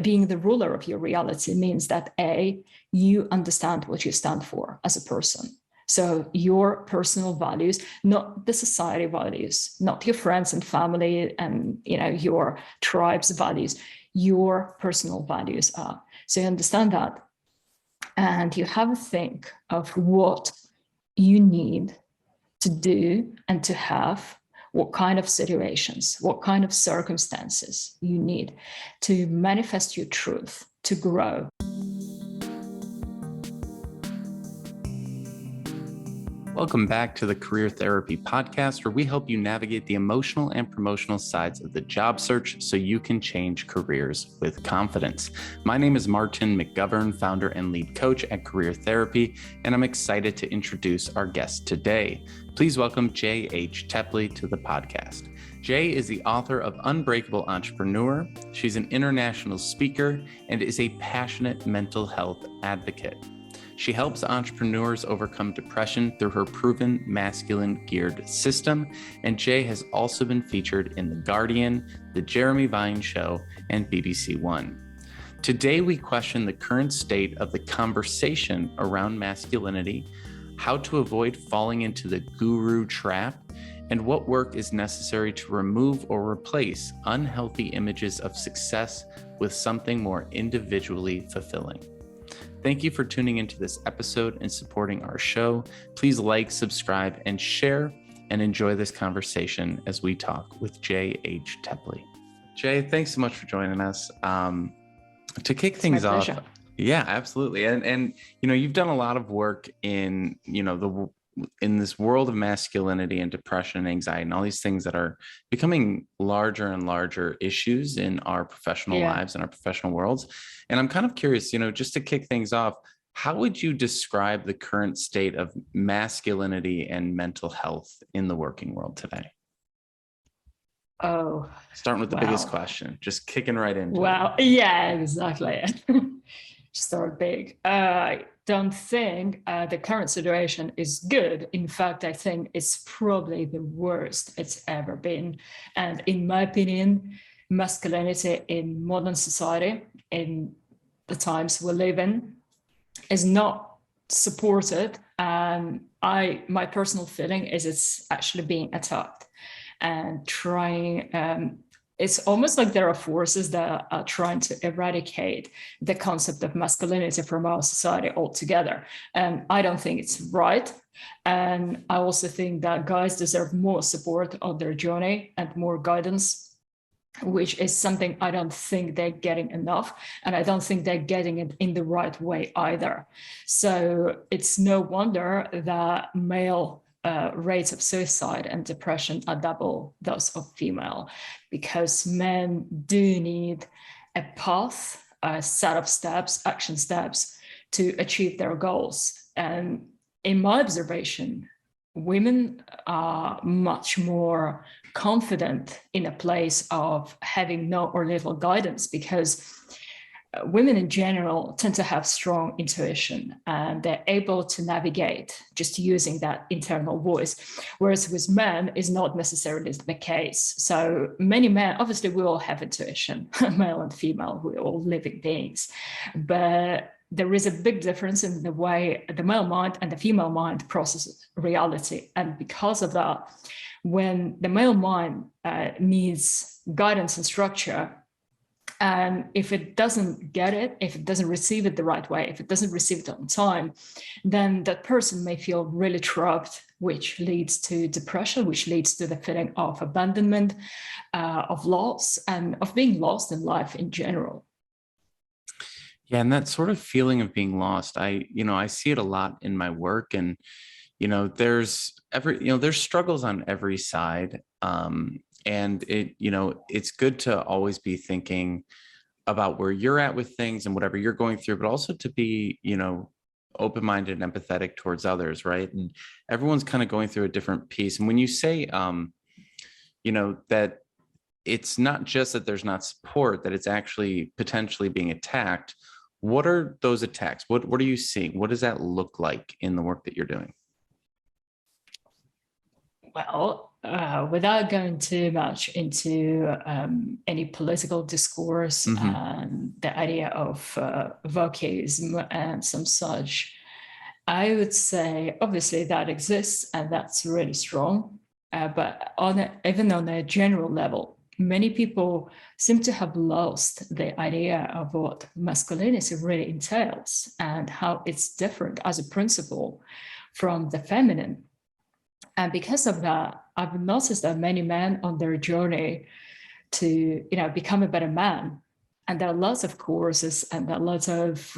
being the ruler of your reality means that you understand what you stand for as a person. So your personal values, not the society values, not your friends and family and your tribe's values, your personal values are. So you understand that. And you have a think of what you need to do and to have, what kind of situations, what kind of circumstances you need to manifest your truth, to grow. Welcome back to the Career Therapy Podcast, where we help you navigate the emotional and promotional sides of the job search so you can change careers with confidence. My name is Martin McGovern, founder and lead coach at Career Therapy, and I'm excited to introduce our guest today. Please welcome Jay H Tepley to the podcast. Jay is the author of Unbreakable Entrepreneur. She's an international speaker and is a passionate mental health advocate. She helps entrepreneurs overcome depression through her proven masculine geared system. And Jay has also been featured in The Guardian, The Jeremy Vine Show, and BBC One. Today, we question the current state of the conversation around masculinity, how to avoid falling into the guru trap, and what work is necessary to remove or replace unhealthy images of success with something more individually fulfilling. Thank you for tuning into this episode and supporting our show. Please like, subscribe, and share, and enjoy this conversation as we talk with Jay H Tepley. Jay, thanks so much for joining us. To kick things off, yeah, absolutely. And you've done a lot of work in in this world of masculinity and depression and anxiety and all these things that are becoming larger and larger issues in our professional lives and our professional worlds. And I'm kind of curious, just to kick things off, how would you describe the current state of masculinity and mental health in the working world today? Oh, starting with the biggest question, just kicking right into it. Yeah, exactly. Start big. I don't think the current situation is good. In fact, I think it's probably the worst it's ever been. And in my opinion, masculinity in modern society, in the times we live in, is not supported. And my personal feeling is it's actually being attacked and trying. It's almost like there are forces that are trying to eradicate the concept of masculinity from our society altogether. And I don't think it's right. And I also think that guys deserve more support on their journey and more guidance, which is something I don't think they're getting enough. And I don't think they're getting it in the right way either. So it's no wonder that male rates of suicide and depression are double those of female, because men do need a path, a set of steps, action steps to achieve their goals. And in my observation, women are much more confident in a place of having no or little guidance, because women in general tend to have strong intuition and they're able to navigate just using that internal voice, whereas with men is not necessarily the case. So many men, obviously we all have intuition, male and female, we're all living beings, but there is a big difference in the way the male mind and the female mind processes reality. And because of that, when the male mind needs guidance and structure, and if it doesn't get it, if it doesn't receive it the right way, if it doesn't receive it on time, then that person may feel really trapped, which leads to depression, which leads to the feeling of abandonment, of loss, and of being lost in life in general. Yeah, and that sort of feeling of being lost, I see it a lot in my work, and there's struggles on every side. And it's good to always be thinking about where you're at with things and whatever you're going through, but also to be, open-minded and empathetic towards others, right? And everyone's kind of going through a different piece. And when you say, that it's not just that there's not support, that it's actually potentially being attacked, what are those attacks? What are you seeing? What does that look like in the work that you're doing? Without going too much into any political discourse and the idea of wokeism and some such, I would say obviously that exists and that's really strong. But even on a general level, many people seem to have lost the idea of what masculinity really entails and how it's different as a principle from the feminine. And because of that, I've noticed that many men on their journey to, become a better man, and there are lots of courses and there are lots of,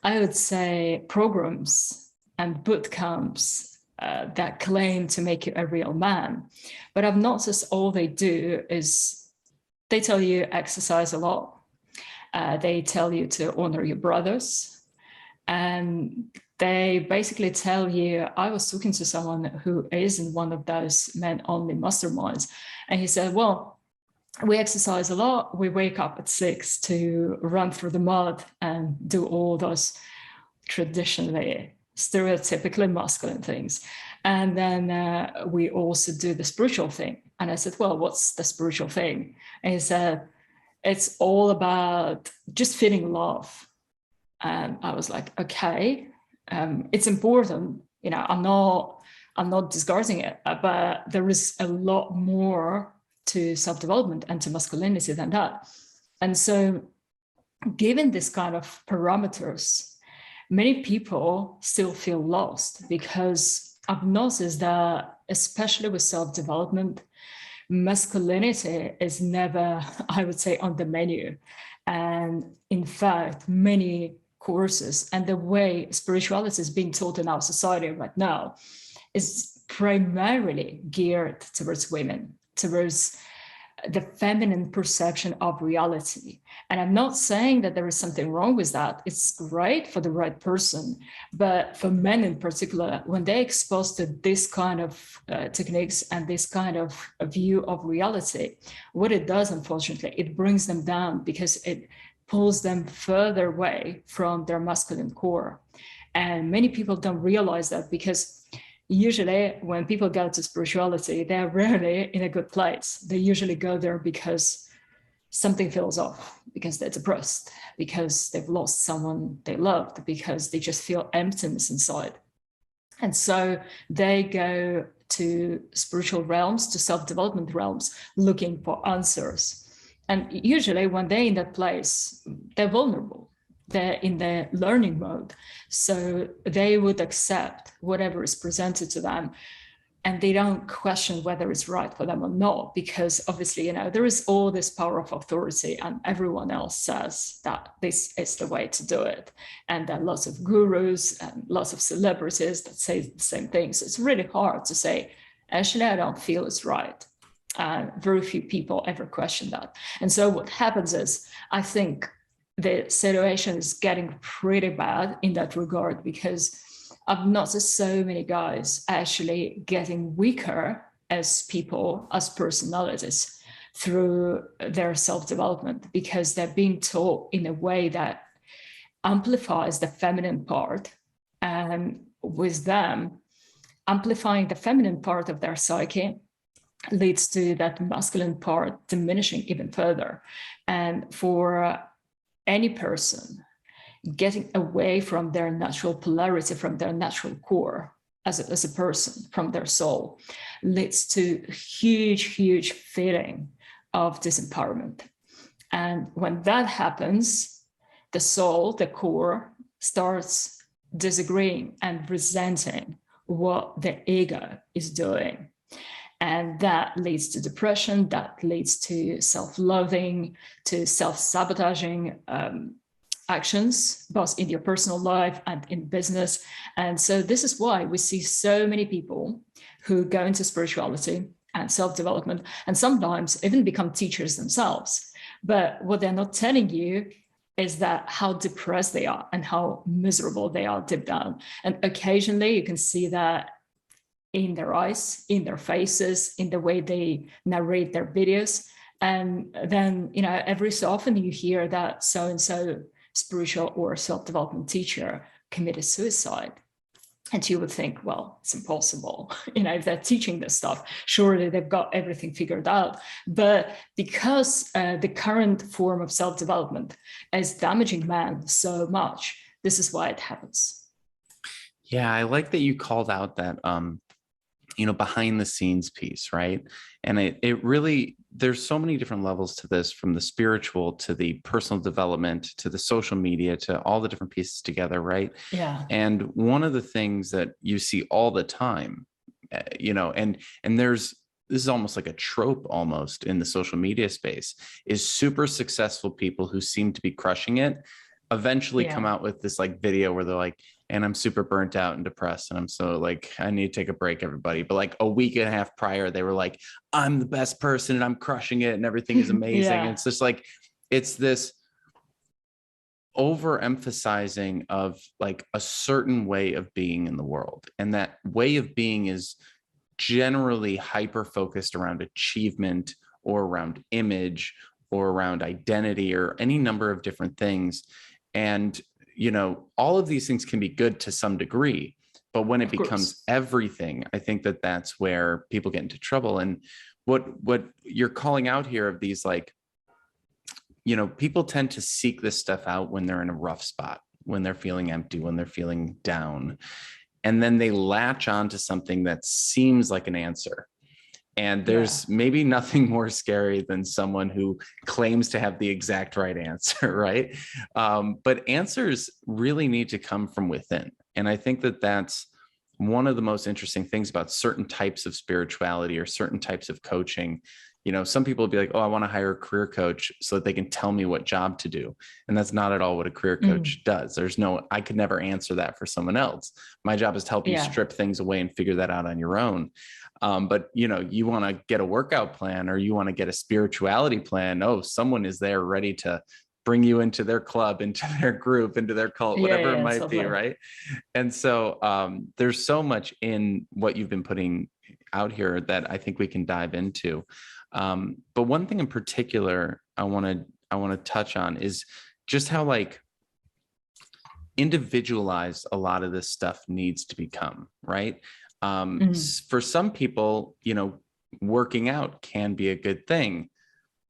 I would say, programs and boot camps that claim to make you a real man. But I've noticed all they do is they tell you exercise a lot. They tell you to honor your brothers. And they basically tell you, I was talking to someone who is in one of those men-only masterminds, and he said, well, we exercise a lot. We wake up at 6 to run through the mud and do all those traditionally, stereotypically masculine things. And then we also do the spiritual thing. And I said, well, what's the spiritual thing? And he said, it's all about just feeling love. And I was like, okay, it's important. I'm not discarding it, but there is a lot more to self-development and to masculinity than that. And so given this kind of parameters, many people still feel lost, because I've noticed that, especially with self-development, masculinity is never, I would say, on the menu. And in fact, many courses and the way spirituality is being taught in our society right now is primarily geared towards women, towards the feminine perception of reality. And I'm not saying that there is something wrong with that. It's great for the right person. But for men in particular, when they're exposed to this kind of techniques and this kind of a view of reality, what it does, unfortunately, it brings them down, because it pulls them further away from their masculine core. And many people don't realize that, because usually when people go to spirituality, they're rarely in a good place. They usually go there because something feels off, because they're depressed, because they've lost someone they loved, because they just feel emptiness inside. And so they go to spiritual realms, to self-development realms, looking for answers. And usually when they're in that place, they're vulnerable. They're in the learning mode. So they would accept whatever is presented to them, and they don't question whether it's right for them or not, because obviously, there is all this power of authority, and everyone else says that this is the way to do it. And there are lots of gurus and lots of celebrities that say the same things. So it's really hard to say, actually, I don't feel it's right. Very few people ever question that. And so what happens is, I think the situation is getting pretty bad in that regard, because I've noticed so many guys actually getting weaker as people, as personalities, through their self-development, because they're being taught in a way that amplifies the feminine part, and with them amplifying the feminine part of their psyche leads to that masculine part diminishing even further. And for any person, getting away from their natural polarity, from their natural core as a person, from their soul, leads to huge feeling of disempowerment. And when that happens, the soul, the core, starts disagreeing and resenting what the ego is doing. And that leads to depression, that leads to self-loathing, to self-sabotaging actions, both in your personal life and in business. And so this is why we see so many people who go into spirituality and self-development, and sometimes even become teachers themselves. But what they're not telling you is that how depressed they are and how miserable they are deep down. And occasionally you can see that in their eyes, in their faces, in the way they narrate their videos. And then, every so often you hear that so-and-so spiritual or self-development teacher committed suicide. And you would think, well, it's impossible. If they're teaching this stuff, surely they've got everything figured out. But because the current form of self-development is damaging man so much, this is why it happens. Yeah, I like that you called out that behind the scenes piece, right? And it really, there's so many different levels to this, from the spiritual to the personal development to the social media to all the different pieces together, right? Yeah. And one of the things that you see all the time, and this is almost like a trope almost in the social media space, is super successful people who seem to be crushing it eventually come out with this like video where they're like, and I'm super burnt out and depressed, and I'm so like, I need to take a break, everybody. But like a week and a half prior, they were like, I'm the best person and I'm crushing it and everything is amazing. And it's just like, it's this overemphasizing of like a certain way of being in the world. And that way of being is generally hyper focused around achievement or around image or around identity or any number of different things. And, all of these things can be good to some degree, but when it becomes everything, I think that that's where people get into trouble. And what you're calling out here of these, like, people tend to seek this stuff out when they're in a rough spot, when they're feeling empty, when they're feeling down, and then they latch on to something that seems like an answer. And there's maybe nothing more scary than someone who claims to have the exact right answer, right? But answers really need to come from within. And I think that that's one of the most interesting things about certain types of spirituality or certain types of coaching. Some people will be like, oh, I want to hire a career coach so that they can tell me what job to do. And that's not at all what a career coach does. I could never answer that for someone else. My job is to help you strip things away and figure that out on your own. But you want to get a workout plan or you want to get a spirituality plan. Oh, someone is there ready to bring you into their club, into their group, into their cult, whatever it might be. Right. And so there's so much in what you've been putting out here that I think we can dive into. But one thing in particular I want to touch on is just how like individualized a lot of this stuff needs to become, right? For some people, working out can be a good thing,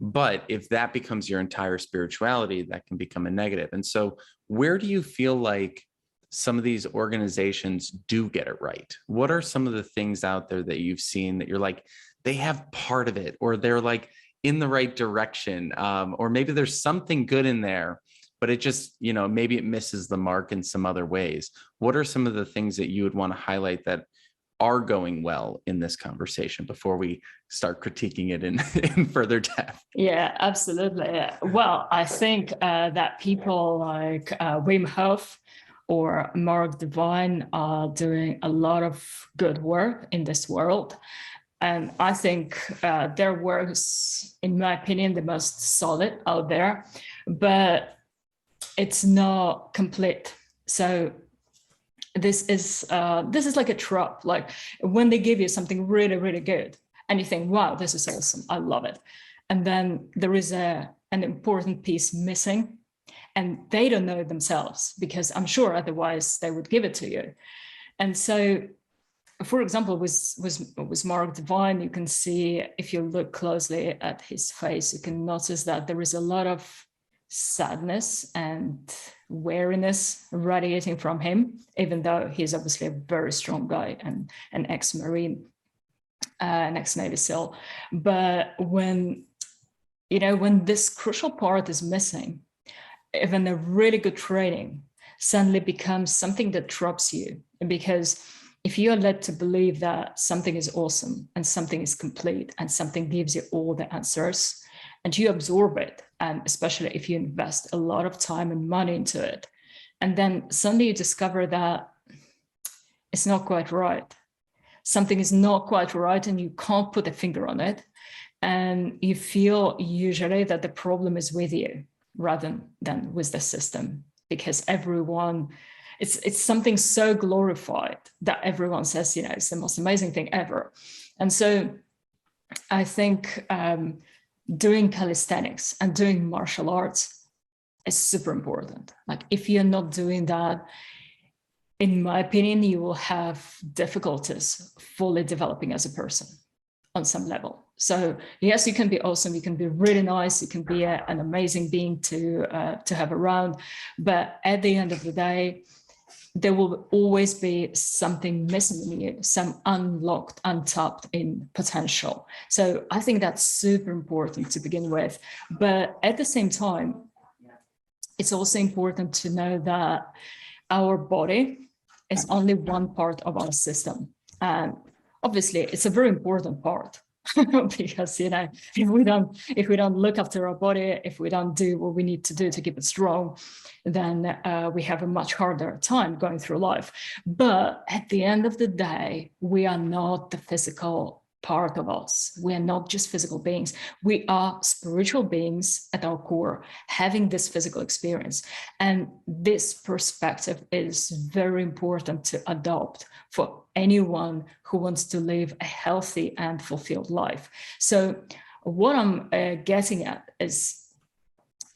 but if that becomes your entire spirituality, that can become a negative. And so where do you feel like some of these organizations do get it right? What are some of the things out there that you've seen that you're like, they have part of it, or they're like in the right direction, or maybe there's something good in there, but it just, maybe it misses the mark in some other ways? What are some of the things that you would want to highlight that are going well in this conversation before we start critiquing it in further depth? Yeah, absolutely. Well, I think that people like Wim Hof or Mark Divine are doing a lot of good work in this world. And I think their work is, in my opinion, the most solid out there, but it's not complete. So this is like a trap. Like when they give you something really, really good and you think, wow, this is awesome, I love it. And then there is an important piece missing and they don't know it themselves, because I'm sure otherwise they would give it to you. And so, for example, with Mark Divine, you can see, if you look closely at his face, you can notice that there is a lot of sadness and weariness radiating from him, even though he's obviously a very strong guy and an ex-Marine, an ex-Navy SEAL. But when this crucial part is missing, even a really good training suddenly becomes something that traps you. Because if you are led to believe that something is awesome and something is complete and something gives you all the answers, and you absorb it, and especially if you invest a lot of time and money into it, and then suddenly you discover that it's not quite right. Something is not quite right and you can't put a finger on it. And you feel usually that the problem is with you rather than with the system, because everyone, it's something so glorified that everyone says, it's the most amazing thing ever. And so I think doing calisthenics and doing martial arts is super important. Like if you're not doing that, in my opinion, you will have difficulties fully developing as a person on some level. So yes, you can be awesome, you can be really nice, you can be an amazing being to have around, but at the end of the day, there will always be something missing in you, some unlocked, untapped in potential. So I think that's super important to begin with. But at the same time, it's also important to know that our body is only one part of our system. And obviously, it's a very important part. Because if we don't look after our body, if we don't do what we need to do to keep it strong, then we have a much harder time going through life. But at the end of the day, we are not the physical part of us. We are not just physical beings. We are spiritual beings at our core, having this physical experience. And this perspective is very important to adopt for anyone who wants to live a healthy and fulfilled life. So what I'm getting at is,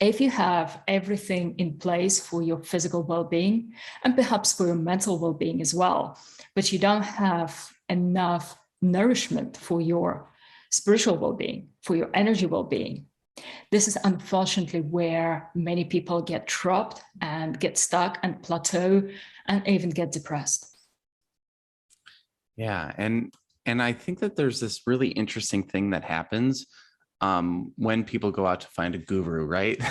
if you have everything in place for your physical well-being and perhaps for your mental well-being as well, but you don't have enough nourishment for your spiritual well-being, for your energy well-being, this is unfortunately where many people get trapped and get stuck and plateau and even get depressed. Yeah. And I think that there's this really interesting thing that happens when people go out to find a guru, right?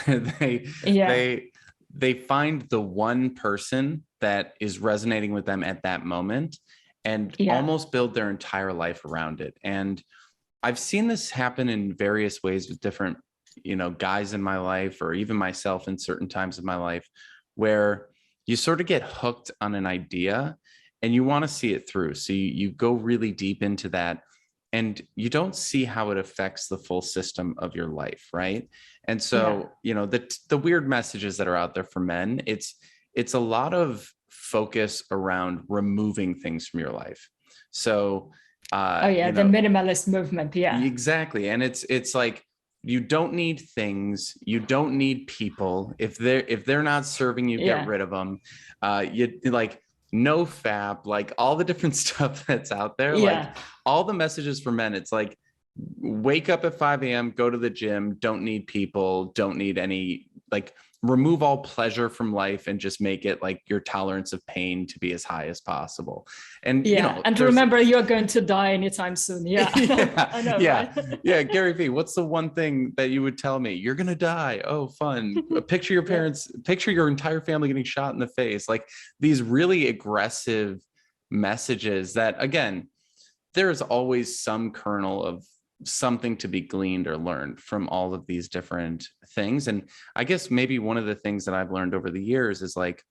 they find the one person that is resonating with them at that moment and almost build their entire life around it. And I've seen this happen in various ways with different, guys in my life, or even myself in certain times of my life, where you sort of get hooked on an idea and you want to see it through. So you go really deep into that and you don't see how it affects the full system of your life, right? And so, the weird messages that are out there for men, it's a lot of focus around removing things from your life. So the minimalist movement. Yeah, exactly. And it's like, you don't need things, you don't need people. If they're not serving you, get rid of them. You like no fap, like all the different stuff that's out there. Like all the messages for men, it's like, wake up at 5 a.m., go to the gym, don't need people, don't need any, like, remove all pleasure from life and just make it like your tolerance of pain to be as high as possible. And and remember, you're going to die anytime soon. I know, right? Gary V, what's the one thing that you would tell me? You're gonna die. Oh, fun. Picture your parents, picture your entire family getting shot in the face. Like these really aggressive messages that, again, there's always some kernel of something to be gleaned or learned from all of these different things. And I guess maybe one of the things that I've learned over the years is like,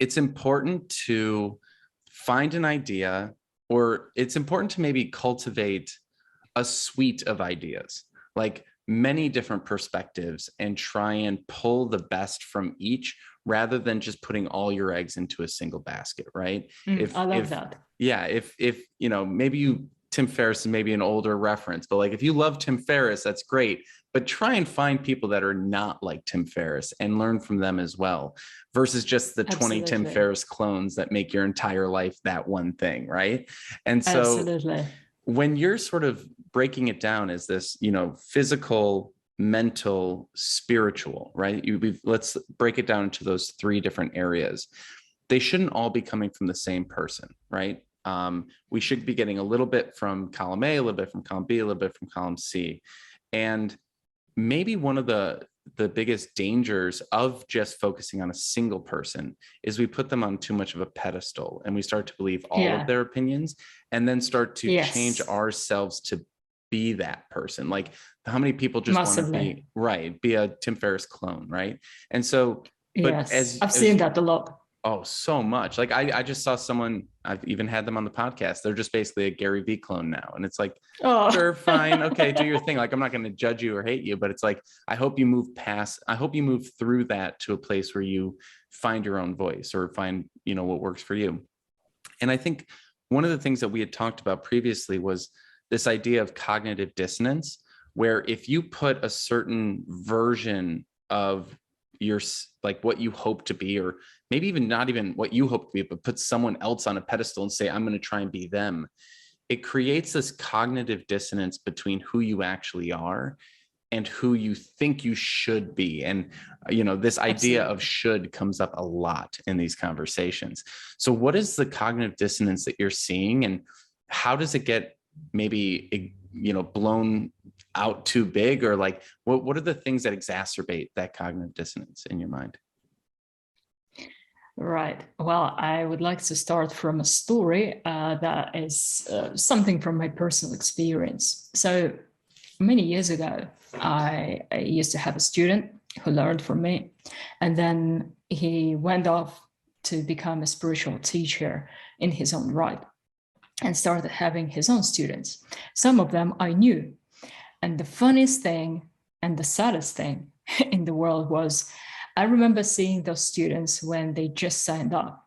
it's important to find an idea, or it's important to maybe cultivate a suite of ideas, like many different perspectives, and try and pull the best from each rather than just putting all your eggs into a single basket, right? I love that. Yeah. If maybe Tim Ferriss is maybe an older reference, but like if you love Tim Ferriss, that's great. But try and find people that are not like Tim Ferriss and learn from them as well, versus just the 20 Tim Ferriss clones that make your entire life that one thing, right? And so when you're sort of breaking it down as this, physical, mental, spiritual, right? Let's break it down into those three different areas. They shouldn't all be coming from the same person, right? We should be getting a little bit from column A, a little bit from column B, a little bit from column C. And maybe one of the biggest dangers of just focusing on a single person is we put them on too much of a pedestal and we start to believe all of their opinions, and then start to change ourselves to be that person. Like how many people just want to be a Tim Ferriss clone, right? And so, but I've seen that a lot. Oh, so much. Like I just saw someone, I've even had them on the podcast. They're just basically a Gary V clone now. And it's like, sure, fine. Okay, do your thing. Like, I'm not going to judge you or hate you, but it's like, I hope you move through that to a place where you find your own voice, or find, what works for you. And I think one of the things that we had talked about previously was this idea of cognitive dissonance, where if you put a certain version of like what you hope to be, or maybe even not even what you hope to be, but put someone else on a pedestal and say, I'm going to try and be them. It creates this cognitive dissonance between who you actually are and who you think you should be. And, this idea Absolutely. of should comes up a lot in these conversations. So what is the cognitive dissonance that you're seeing, and how does it get maybe, blown out too big, or like, what are the things that exacerbate that cognitive dissonance in your mind? Right. Well, I would like to start from a story that is something from my personal experience. So many years ago, I used to have a student who learned from me, and then he went off to become a spiritual teacher in his own right and started having his own students. Some of them I knew. And the funniest thing and the saddest thing in the world was, I remember seeing those students when they just signed up.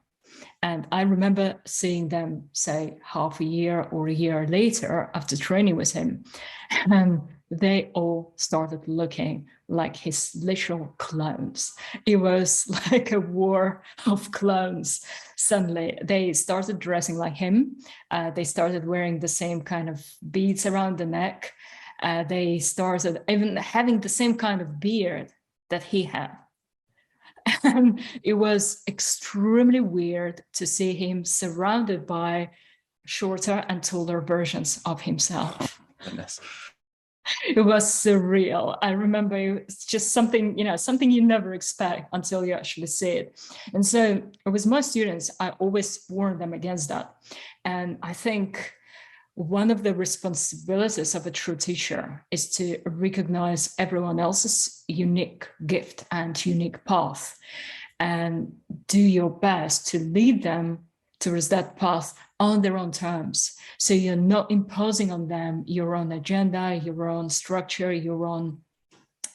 And I remember seeing them, say, half a year or a year later after training with him. And they all started looking like his literal clones. It was like a war of clones. Suddenly, they started dressing like him. They started wearing the same kind of beads around the neck. They started even having the same kind of beard that he had. And it was extremely weird to see him surrounded by shorter and taller versions of himself. Goodness. It was surreal. I remember it's just something, something you never expect until you actually see it. And so with my students, I always warn them against that. And I think one of the responsibilities of a true teacher is to recognize everyone else's unique gift and unique path, and do your best to lead them towards that path on their own terms. So you're not imposing on them your own agenda, your own structure, your own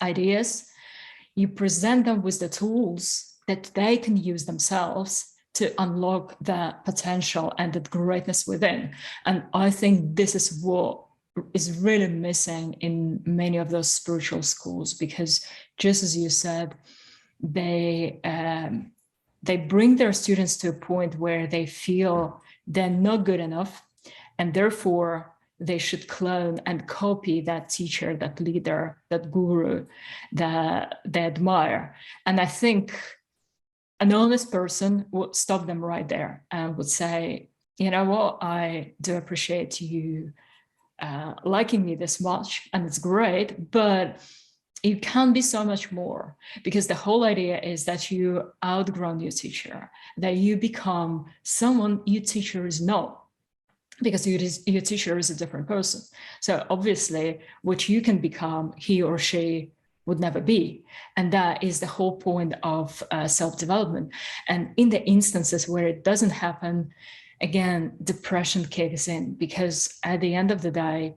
ideas. You present them with the tools that they can use themselves to unlock that potential and that greatness within. And I think this is what is really missing in many of those spiritual schools, because just as you said, they bring their students to a point where they feel they're not good enough, and therefore they should clone and copy that teacher, that leader, that guru that they admire. And I think an honest person would stop them right there and would say, you know what, I do appreciate you liking me this much, and it's great, but you can be so much more, because the whole idea is that you outgrow your teacher, that you become someone your teacher is not, because your teacher is a different person. So obviously what you can become, he or she would never be. And that is the whole point of self-development. And in the instances where it doesn't happen, again, depression kicks in, because at the end of the day,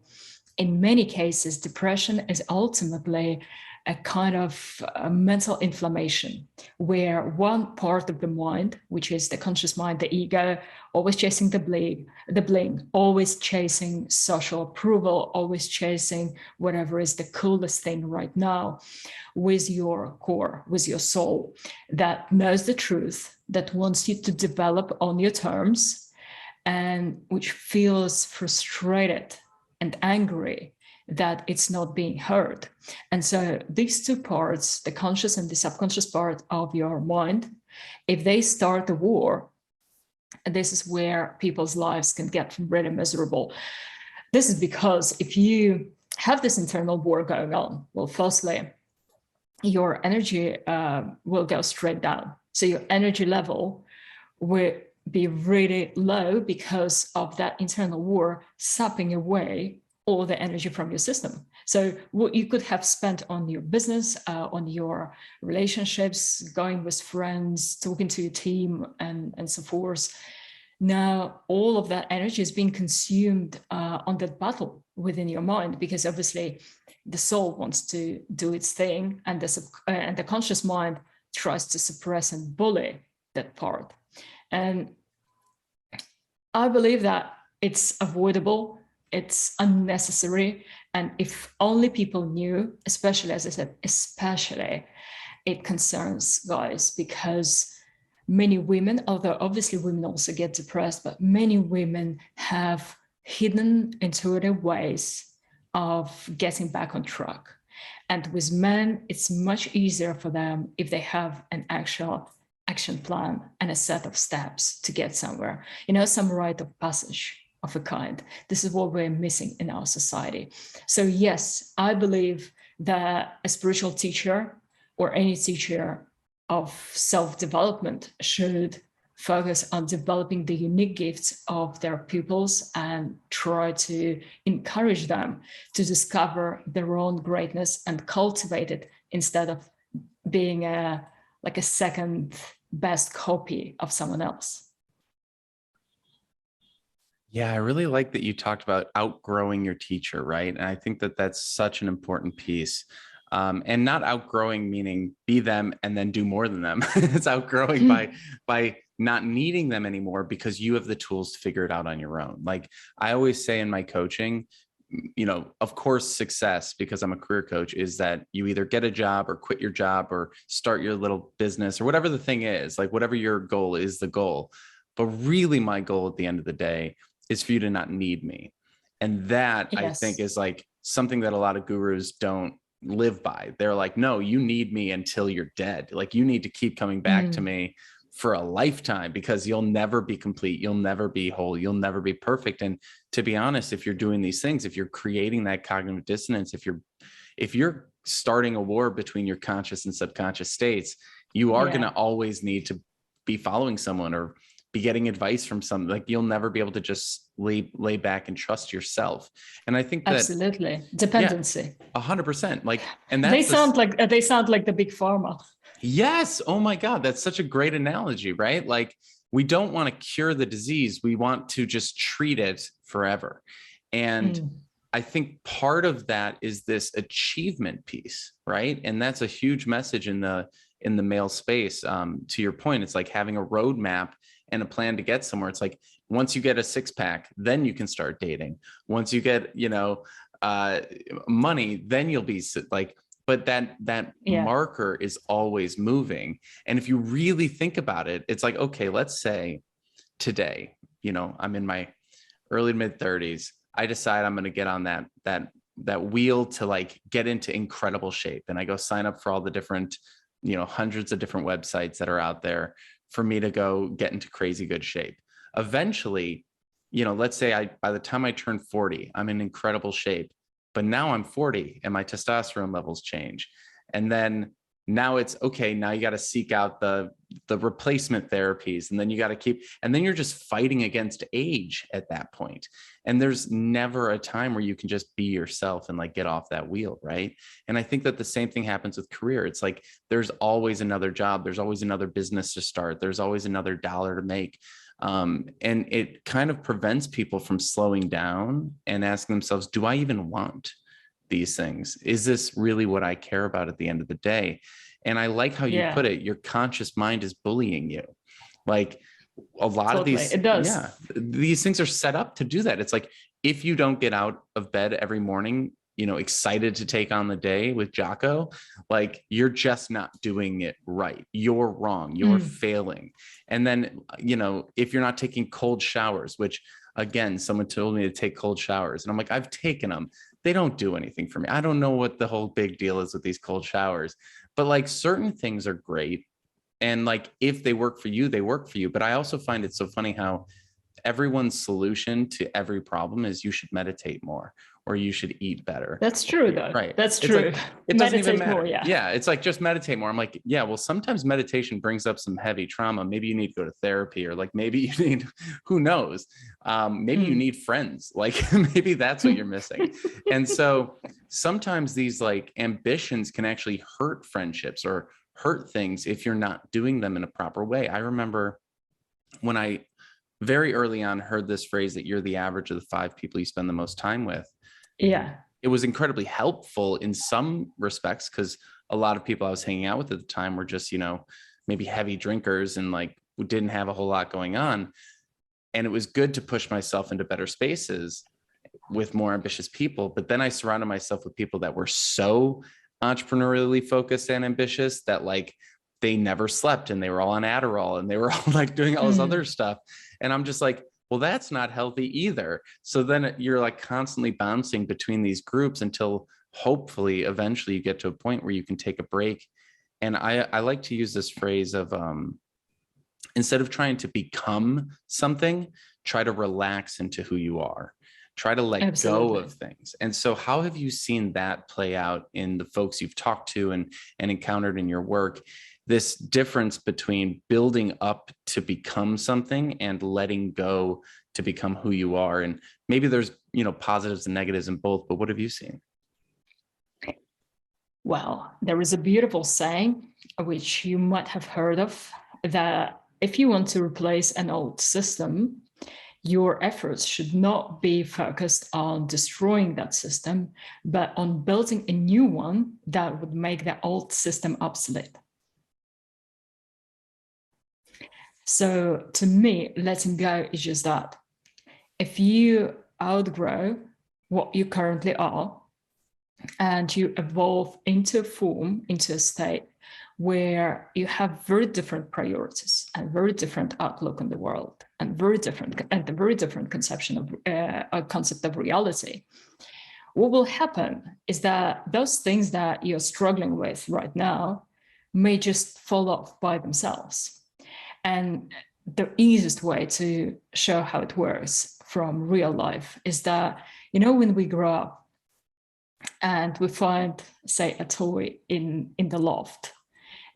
in many cases, depression is ultimately a kind of mental inflammation, where one part of the mind, which is the conscious mind, the ego, always chasing the bling, always chasing social approval, always chasing whatever is the coolest thing right now, with your core, with your soul, that knows the truth, that wants you to develop on your terms, and which feels frustrated and angry that it's not being heard. And so these two parts, the conscious and the subconscious part of your mind, if they start a war, this is where people's lives can get really miserable. This is because if you have this internal war going on, well, firstly, your energy will go straight down. So your energy level will be really low because of that internal war sapping away all the energy from your system. So what you could have spent on your business, on your relationships, going with friends, talking to your team, and so forth, now all of that energy is being consumed on that battle within your mind, because obviously the soul wants to do its thing, and the conscious mind tries to suppress and bully that part. And I believe that it's avoidable, it's unnecessary. And if only people knew, especially, as I said, especially it concerns guys, because many women, although obviously women also get depressed, but many women have hidden intuitive ways of getting back on track. And with men, it's much easier for them if they have an actual action plan and a set of steps to get somewhere, some rite of passage of a kind. This is what we're missing in our society. So yes, I believe that a spiritual teacher or any teacher of self-development should focus on developing the unique gifts of their pupils and try to encourage them to discover their own greatness and cultivate it, instead of being a second best copy of someone else. Yeah, I really like that you talked about outgrowing your teacher, right? And I think that that's such an important piece. And not outgrowing meaning be them and then do more than them. It's outgrowing by not needing them anymore because you have the tools to figure it out on your own. Like I always say in my coaching, of course, success, because I'm a career coach, is that you either get a job or quit your job or start your little business or whatever the thing is, like whatever your goal is the goal. But really my goal at the end of the day is for you to not need me. And that I think is like something that a lot of gurus don't live by. They're like, no, you need me until you're dead. Like you need to keep coming back to me for a lifetime, because you'll never be complete. You'll never be whole. You'll never be perfect. And to be honest, if you're doing these things, if you're creating that cognitive dissonance, if you're starting a war between your conscious and subconscious states, you are going to always need to be following someone or be getting advice from someone. Like you'll never be able to just lay back and trust yourself. And I think that absolutely dependency, 100%. Like, and that's they sound like the big pharma. Yes. Oh my God. That's such a great analogy, right? Like we don't want to cure the disease. We want to just treat it forever. And I think part of that is this achievement piece, right? And that's a huge message in the male space. To your point, it's like having a roadmap and a plan to get somewhere. It's like, once you get a 6-pack, then you can start dating. Once you get, money, then you'll be like, but that marker is always moving. And if you really think about it, it's like, okay, let's say today, I'm in my early to mid 30s. I decide I'm going to get on that wheel to like get into incredible shape. And I go sign up for all the different, hundreds of different websites that are out there for me to go get into crazy good shape. Eventually, let's say by the time I turn 40, I'm in incredible shape. But now I'm 40 and my testosterone levels change. And then now it's okay. Now you got to seek out the replacement therapies, and then you got to and then you're just fighting against age at that point. And there's never a time where you can just be yourself and like get off that wheel. Right. And I think that the same thing happens with career. It's like, there's always another job. There's always another business to start. There's always another dollar to make. And it kind of prevents people from slowing down and asking themselves, do I even want these things? Is this really what I care about at the end of the day? And I like how you put it, your conscious mind is bullying you. Like a lot of these, it does. Yeah, these things are set up to do that. It's like, if you don't get out of bed every morning, excited to take on the day with Jocko, like you're just not doing it right. You're wrong. You're failing. And then, if you're not taking cold showers, which again, someone told me to take cold showers, and I'm like, I've taken them. They don't do anything for me. I don't know what the whole big deal is with these cold showers, but like certain things are great. And like, if they work for you, they work for you. But I also find it so funny how everyone's solution to every problem is you should meditate more, or you should eat better. That's true, though. Right. That's true. Like, it doesn't even matter. More, yeah. It's like, just meditate more. I'm like, yeah, well, sometimes meditation brings up some heavy trauma. Maybe you need to go to therapy, or like, maybe you need, who knows? Maybe you need friends. Like maybe that's what you're missing. And so sometimes these like ambitions can actually hurt friendships or hurt things if you're not doing them in a proper way. I remember when I very early on heard this phrase that you're the average of the 5 people you spend the most time with. Yeah. It was incredibly helpful in some respects, because a lot of people I was hanging out with at the time were just, maybe heavy drinkers and like didn't have a whole lot going on. And it was good to push myself into better spaces with more ambitious people. But then I surrounded myself with people that were so entrepreneurially focused and ambitious that like they never slept and they were all on Adderall and they were all like doing all this other stuff. And I'm just like, well, that's not healthy either. So then you're like constantly bouncing between these groups until hopefully eventually you get to a point where you can take a break. And I like to use this phrase of instead of trying to become something, try to relax into who you are. Try to let go of things. And so how have you seen that play out in the folks you've talked to and encountered in your work? This difference between building up to become something and letting go to become who you are. And maybe there's, you know, positives and negatives in both, but what have you seen? Well, there is a beautiful saying, which you might have heard of, that if you want to replace an old system, your efforts should not be focused on destroying that system, but on building a new one that would make the old system obsolete. So to me, letting go is just that. If you outgrow what you currently are and you evolve into a form, into a state where you have very different priorities and very different outlook on the world and a very different conception of a concept of reality, what will happen is that those things that you're struggling with right now may just fall off by themselves. And the easiest way to show how it works from real life is that, you know, when we grow up and we find, say, a toy in the loft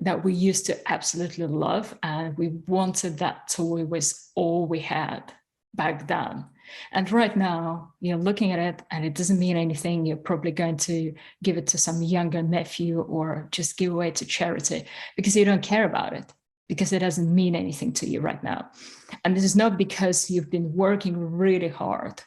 that we used to absolutely love, and we wanted that toy was all we had back then. And right now, you're looking at it and it doesn't mean anything. You're probably going to give it to some younger nephew or just give away to charity because you don't care about it, because it doesn't mean anything to you right now. And this is not because you've been working really hard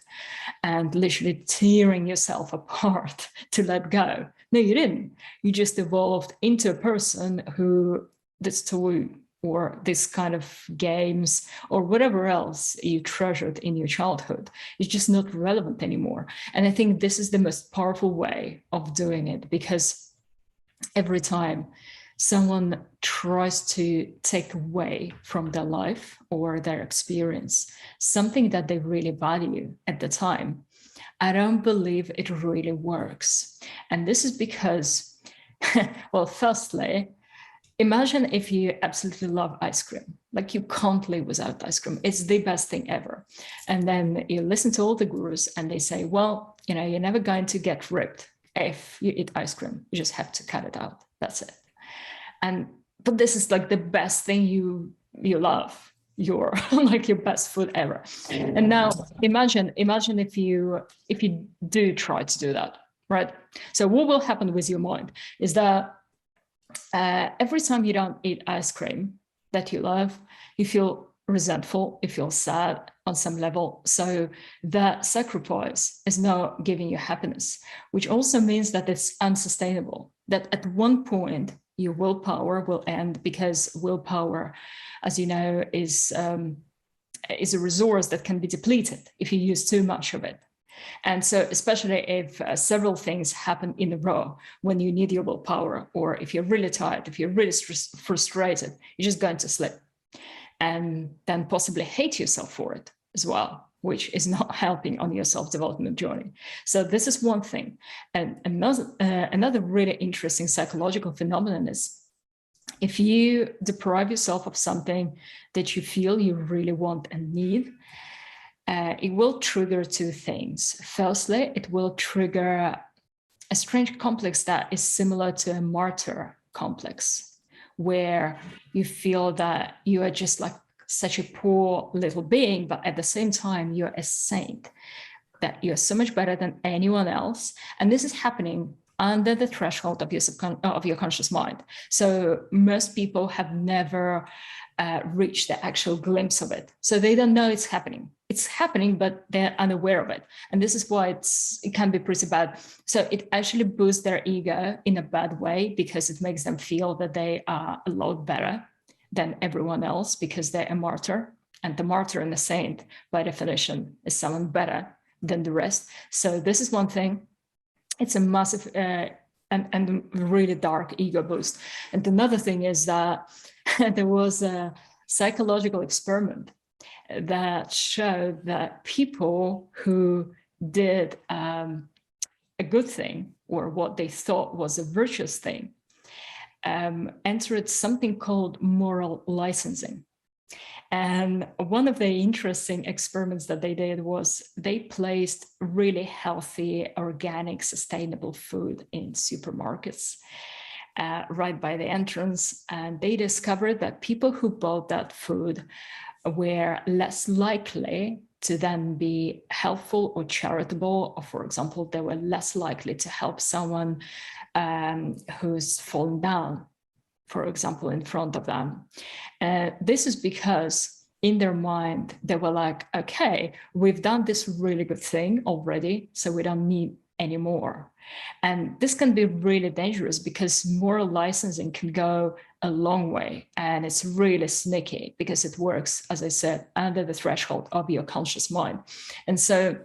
and literally tearing yourself apart to let go. No, you didn't. You just evolved into a person who this toy or this kind of games or whatever else you treasured in your childhood is just not relevant anymore. And I think this is the most powerful way of doing it, because every time someone tries to take away from their life or their experience something that they really value at the time, I don't believe it really works. And this is because, well, firstly, imagine if you absolutely love ice cream, like you can't live without ice cream. It's the best thing ever. And then you listen to all the gurus and they say, well, you know, you're never going to get ripped if you eat ice cream. You just have to cut it out. That's it. But this is like the best thing you love, your like your best food ever. And now imagine if you do try to do that, right? So what will happen with your mind is that every time you don't eat ice cream that you love, you feel resentful, you feel sad on some level. So that sacrifice is not giving you happiness, which also means that it's unsustainable, that at one point your willpower will end, because willpower, as you know, is a resource that can be depleted if you use too much of it. And so especially if several things happen in a row when you need your willpower, or if you're really tired, if you're really frustrated, you're just going to slip and then possibly hate yourself for it as well, which is not helping on your self-development journey. So this is one thing. And another really interesting psychological phenomenon is if you deprive yourself of something that you feel you really want and need, it will trigger two things. Firstly, it will trigger a strange complex that is similar to a martyr complex, where you feel that you are just like such a poor little being, but at the same time, you're a saint, that you're so much better than anyone else. And this is happening under the threshold of your conscious mind. So most people have never reached the actual glimpse of it. So they don't know it's happening. It's happening, but they're unaware of it. And this is why it can be pretty bad. So it actually boosts their ego in a bad way, because it makes them feel that they are a lot better than everyone else because they're a martyr. And the martyr and the saint, by definition, is someone better than the rest. So this is one thing. It's a massive and really dark ego boost. And another thing is that there was a psychological experiment that showed that people who did a good thing, or what they thought was a virtuous thing, entered something called moral licensing. And one of the interesting experiments that they did was they placed really healthy, organic, sustainable food in supermarkets right by the entrance. And they discovered that people who bought that food were less likely to then be helpful or charitable, or for example, they were less likely to help someone who's fallen down, for example, in front of them. This is because in their mind, they were like, okay, we've done this really good thing already, so we don't need any more. And this can be really dangerous because moral licensing can go a long way, and it's really sneaky because it works, as I said, under the threshold of your conscious mind. And so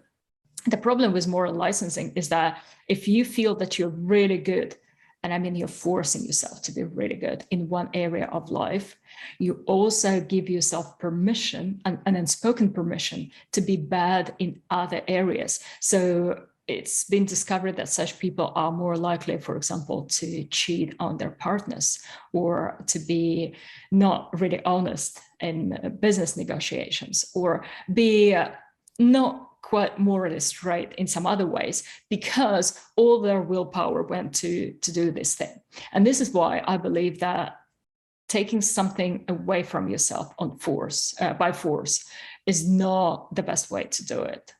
the problem with moral licensing is that if you feel that you're really good, and I mean, you're forcing yourself to be really good in one area of life, you also give yourself permission, an unspoken permission, to be bad in other areas. So it's been discovered that such people are more likely, for example, to cheat on their partners, or to be not really honest in business negotiations, or be not quite morally straight in some other ways, because all their willpower went to do this thing. And this is why I believe that taking something away from yourself on force, by force, is not the best way to do it.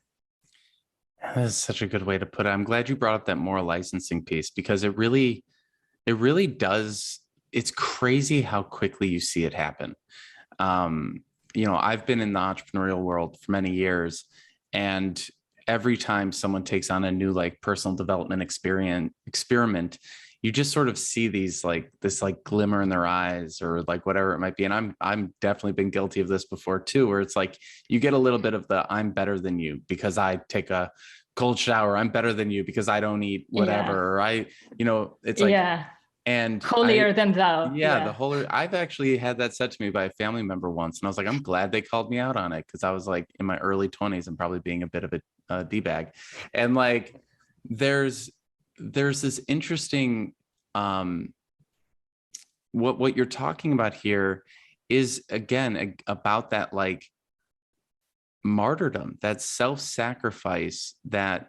That is such a good way to put it. I'm glad you brought up that moral licensing piece, because it really does. It's crazy how quickly you see it happen. I've been in the entrepreneurial world for many years, and every time someone takes on a new personal development experiment, you just sort of see this glimmer in their eyes, or whatever it might be. And I'm definitely been guilty of this before too, where it's you get a little bit of the I'm better than you because I take a cold shower. I'm better than you because I don't eat whatever. Yeah. Or it's and holier than thou. Yeah. I've actually had that said to me by a family member once. And I was like, I'm glad they called me out on it, because I was in my early 20s and probably being a bit of a D-bag. And there's this interesting, what you're talking about here is, again, about that martyrdom, that self-sacrifice, that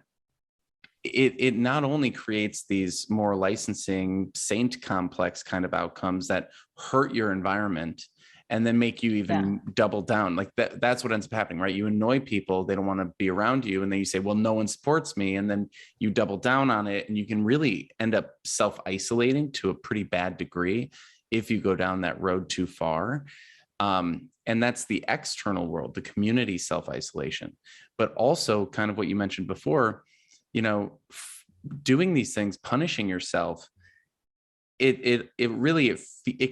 it not only creates these moral licensing saint complex kind of outcomes that hurt your environment and then make you even double down. That's what ends up happening, right? You annoy people, they don't want to be around you, and then you say, well, no one supports me, and then you double down on it, and you can really end up self-isolating to a pretty bad degree if you go down that road too far. And that's the external world, the community self-isolation. But also kind of what you mentioned before, doing these things, punishing yourself, it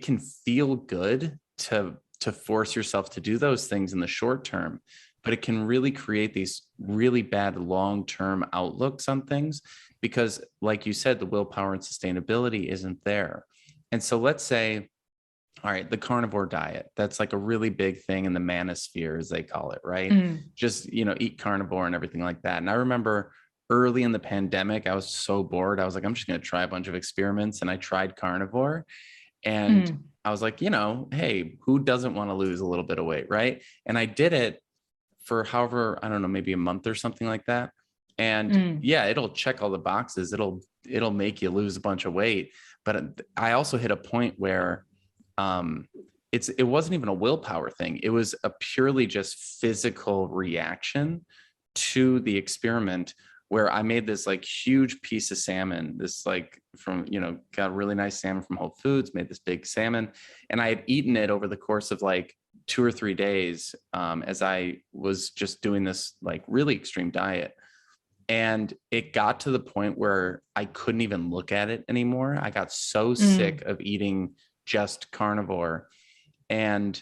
can feel good to force yourself to do those things in the short term, but it can really create these really bad long-term outlooks on things, because like you said, the willpower and sustainability isn't there. And so let's say, all right, the carnivore diet, that's a really big thing in the manosphere, as they call it, right? Just, eat carnivore and everything like that. And I remember early in the pandemic, I was so bored. I was like, I'm just going to try a bunch of experiments. And I tried carnivore, and I was like, hey, who doesn't want to lose a little bit of weight, right? And I did it for however, I don't know, maybe a month or something like that. And yeah, it'll check all the boxes. It'll make you lose a bunch of weight. But I also hit a point where it wasn't even a willpower thing. It was a purely just physical reaction to the experiment, where I made this huge piece of salmon, this from, got really nice salmon from Whole Foods, made this big salmon. And I had eaten it over the course of 2 or 3 days, as I was just doing this really extreme diet. And it got to the point where I couldn't even look at it anymore. I got so sick of eating just carnivore. And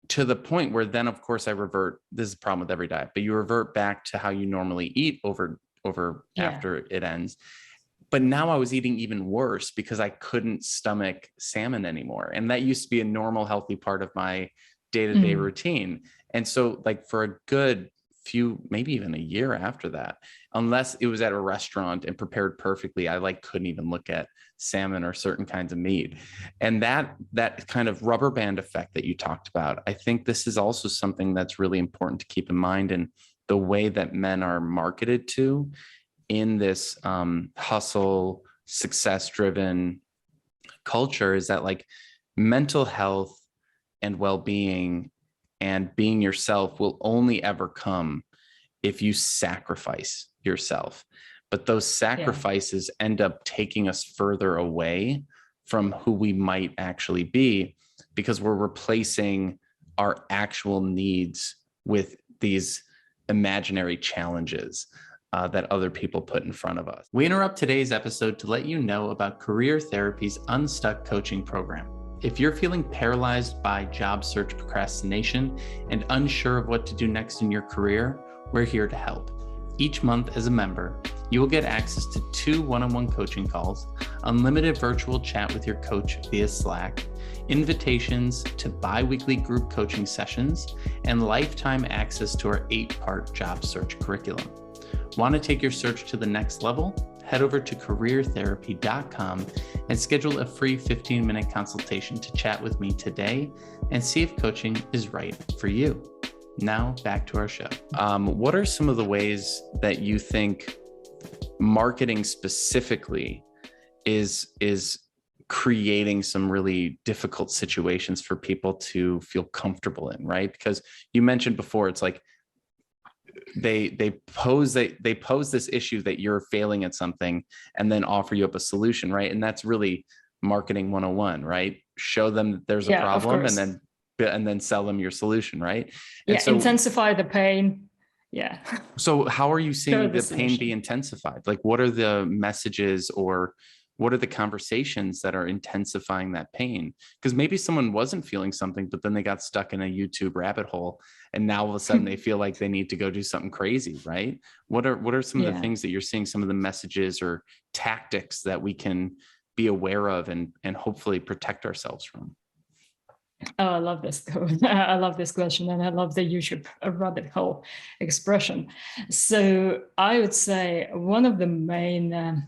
to the point where then, of course, I revert. This is a problem with every diet, but you revert back to how you normally eat over after it ends. But now I was eating even worse because I couldn't stomach salmon anymore. And that used to be a normal, healthy part of my day-to-day routine. And so like for a good few, maybe even a year after that, unless it was at a restaurant and prepared perfectly, I like couldn't even look at salmon or certain kinds of meat. And that kind of rubber band effect that you talked about, I think this is also something that's really important to keep in mind in the way that men are marketed to in this hustle, success-driven culture, is that like mental health and well-being and being yourself will only ever come if you sacrifice yourself. But those sacrifices end up taking us further away from who we might actually be, because we're replacing our actual needs with these imaginary challenges that other people put in front of us. We interrupt today's episode to let you know about Career Therapy's Unstuck coaching program. If you're feeling paralyzed by job search procrastination and unsure of what to do next in your career, we're here to help. Each month as a member, you will get access to 2 one-on-one coaching calls, unlimited virtual chat with your coach via Slack, invitations to bi-weekly group coaching sessions, and lifetime access to our 8-part job search curriculum. Want to take your search to the next level? Head over to careertherapy.com and schedule a free 15-minute consultation to chat with me today and see if coaching is right for you. Now back to our show. What are some of the ways that you think marketing specifically is creating some really difficult situations for people to feel comfortable in, right? Because you mentioned before, it's like they pose this issue that you're failing at something and then offer you up a solution, right? And that's really marketing 101, right? Show them that there's a problem and then sell them your solution, right? And so intensify the pain. Yeah. So how are you seeing the pain be intensified? Like, what are the messages or what are the conversations that are intensifying that pain? Because maybe someone wasn't feeling something, but then they got stuck in a YouTube rabbit hole, and now all of a sudden they feel like they need to go do something crazy, right? What are some of the things that you're seeing, some of the messages or tactics that we can be aware of and hopefully protect ourselves from? Oh, I love this. I love this question, and I love the YouTube rabbit hole expression. So I would say one of the main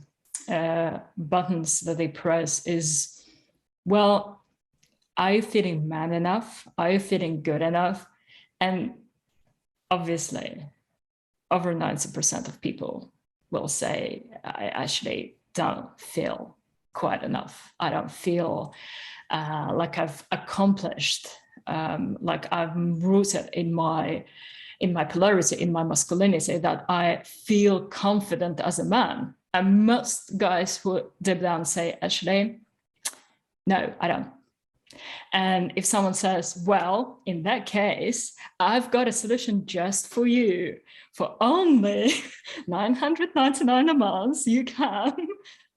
buttons that they press is, well, are you feeling man enough? Are you feeling good enough? And obviously, over 90% of people will say, I actually don't feel quite enough. I don't feel like I've accomplished, like I'm rooted in my polarity, in my masculinity, that I feel confident as a man. And most guys would deep down say, actually, no, I don't. And if someone says, well, in that case, I've got a solution just for you. For only $999 a month, you can,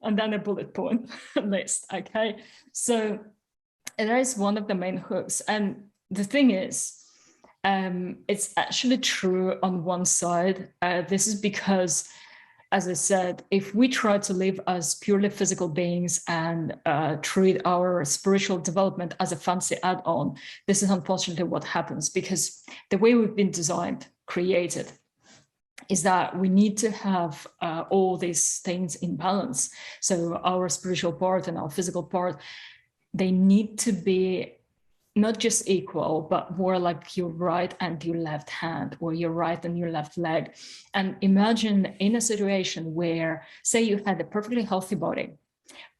and then a bullet point list, okay? So that is one of the main hooks. And the thing is, it's actually true on one side. This is because, as I said, if we try to live as purely physical beings and treat our spiritual development as a fancy add-on, this is unfortunately what happens, because the way we've been designed, created, is that we need to have all these things in balance. So our spiritual part and our physical part, they need to be not just equal, but more like your right and your left hand, or your right and your left leg. And imagine in a situation where, say, you had a perfectly healthy body,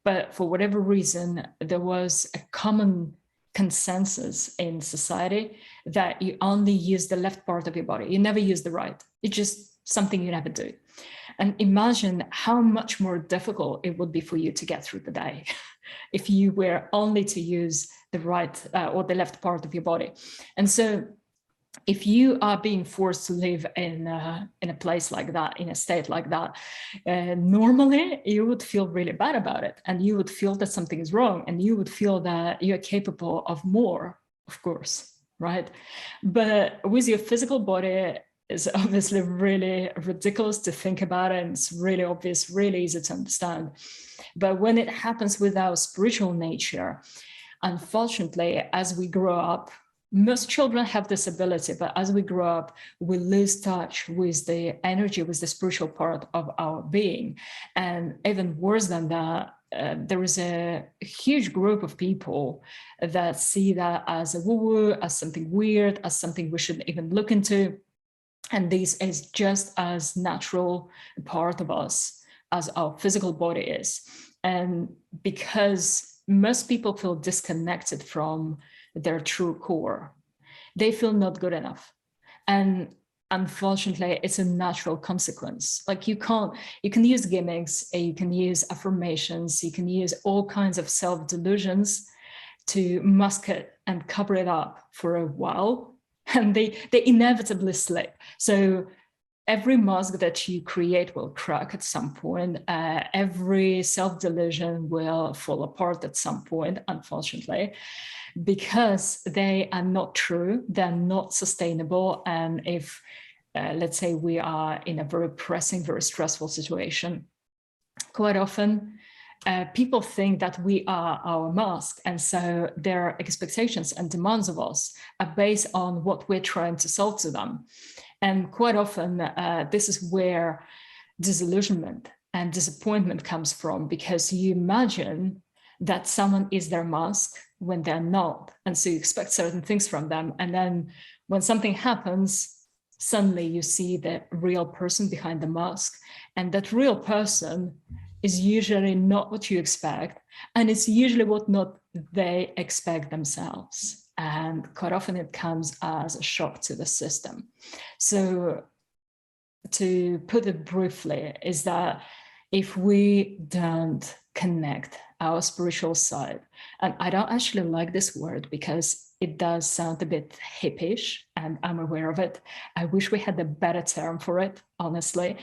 but for whatever reason, there was a common consensus in society that you only use the left part of your body. You never use the right. It's just something you never do. And imagine how much more difficult it would be for you to get through the day if you were only to use the right or the left part of your body. And so if you are being forced to live in a place like that, in a state like that, normally you would feel really bad about it, and you would feel that something is wrong, and you would feel that you're capable of more, of course, right? But with your physical body, is obviously really ridiculous to think about it, and it's really obvious, really easy to understand. But when it happens with our spiritual nature, unfortunately, as we grow up, most children have this ability, but as we grow up, we lose touch with the energy, with the spiritual part of our being. And even worse than that, there is a huge group of people that see that as a woo-woo, as something weird, as something we shouldn't even look into. And this is just as natural part of us as our physical body is. And because most people feel disconnected from their true core, they feel not good enough. And unfortunately, it's a natural consequence. Like you can use gimmicks, you can use affirmations, you can use all kinds of self-delusions to mask it and cover it up for a while, and they inevitably slip. So every mask that you create will crack at some point. Every self-delusion will fall apart at some point, unfortunately, because they are not true, they're not sustainable. And if, let's say, we are in a very pressing, very stressful situation, quite often people think that we are our mask. And so their expectations and demands of us are based on what we're trying to sell to them. And quite often, this is where disillusionment and disappointment comes from, because you imagine that someone is their mask when they're not. And so you expect certain things from them. And then when something happens, suddenly you see the real person behind the mask. And that real person is usually not what you expect. And it's usually what not they expect themselves. And quite often it comes as a shock to the system. So to put it briefly, is that if we don't connect our spiritual side, and I don't actually like this word because it does sound a bit hippish, and I'm aware of it. I wish we had a better term for it, honestly.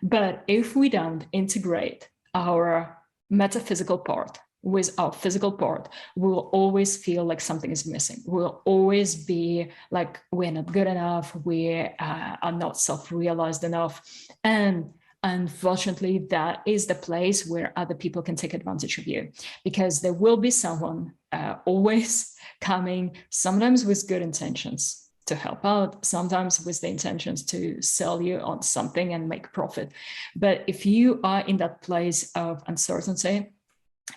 But if we don't integrate our metaphysical part with our physical part, we'll always feel like something is missing. We'll always be like, we're not good enough, we are not self-realized enough. And unfortunately, that is the place where other people can take advantage of you, because there will be someone always coming, sometimes with good intentions to help out, sometimes with the intentions to sell you on something and make profit. But if you are in that place of uncertainty,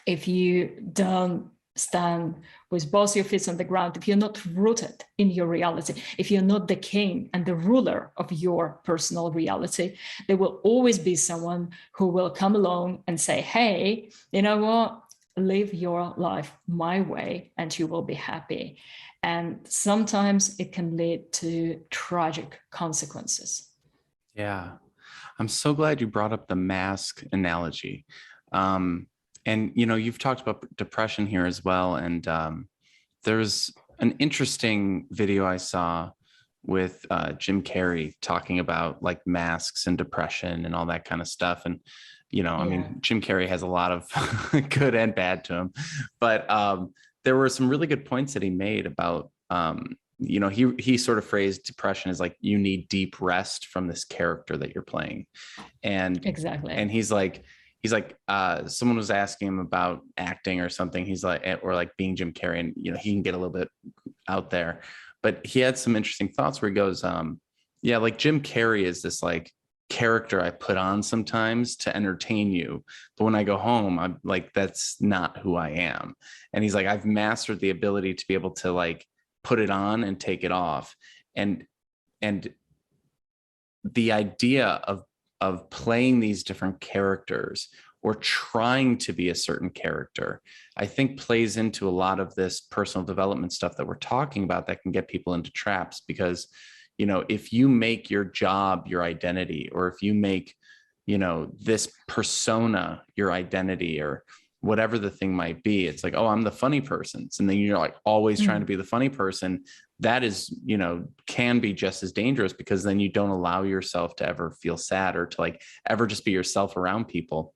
if you don't stand with both your feet on the ground, if you're not rooted in your reality, if you're not the king and the ruler of your personal reality, there will always be someone who will come along and say, hey, you know what? Live your life my way and you will be happy. And sometimes it can lead to tragic consequences. Yeah. I'm so glad you brought up the mask analogy. And, you know, you've talked about depression here as well. And there's an interesting video I saw with Jim Carrey talking about like masks and depression and all that kind of stuff. And, you know, I mean, Jim Carrey has a lot of good and bad to him. But there were some really good points that he made about, you know, he sort of phrased depression as like, you need deep rest from this character that you're playing. And exactly. And he's like, someone was asking him about acting or something. He's like, or like being Jim Carrey, and, you know, he can get a little bit out there, but he had some interesting thoughts where he goes, yeah, like Jim Carrey is this like character I put on sometimes to entertain you. But when I go home, I'm like, that's not who I am. And he's like, I've mastered the ability to be able to like put it on and take it off. And the idea of playing these different characters or trying to be a certain character, I think plays into a lot of this personal development stuff that we're talking about that can get people into traps. Because, you know, if you make your job your identity, or if you make, you know, this persona your identity, or whatever the thing might be, it's like, oh, I'm the funny person. And then you're like always trying to be the funny person. That is, you know, can be just as dangerous, because then you don't allow yourself to ever feel sad or to like ever just be yourself around people.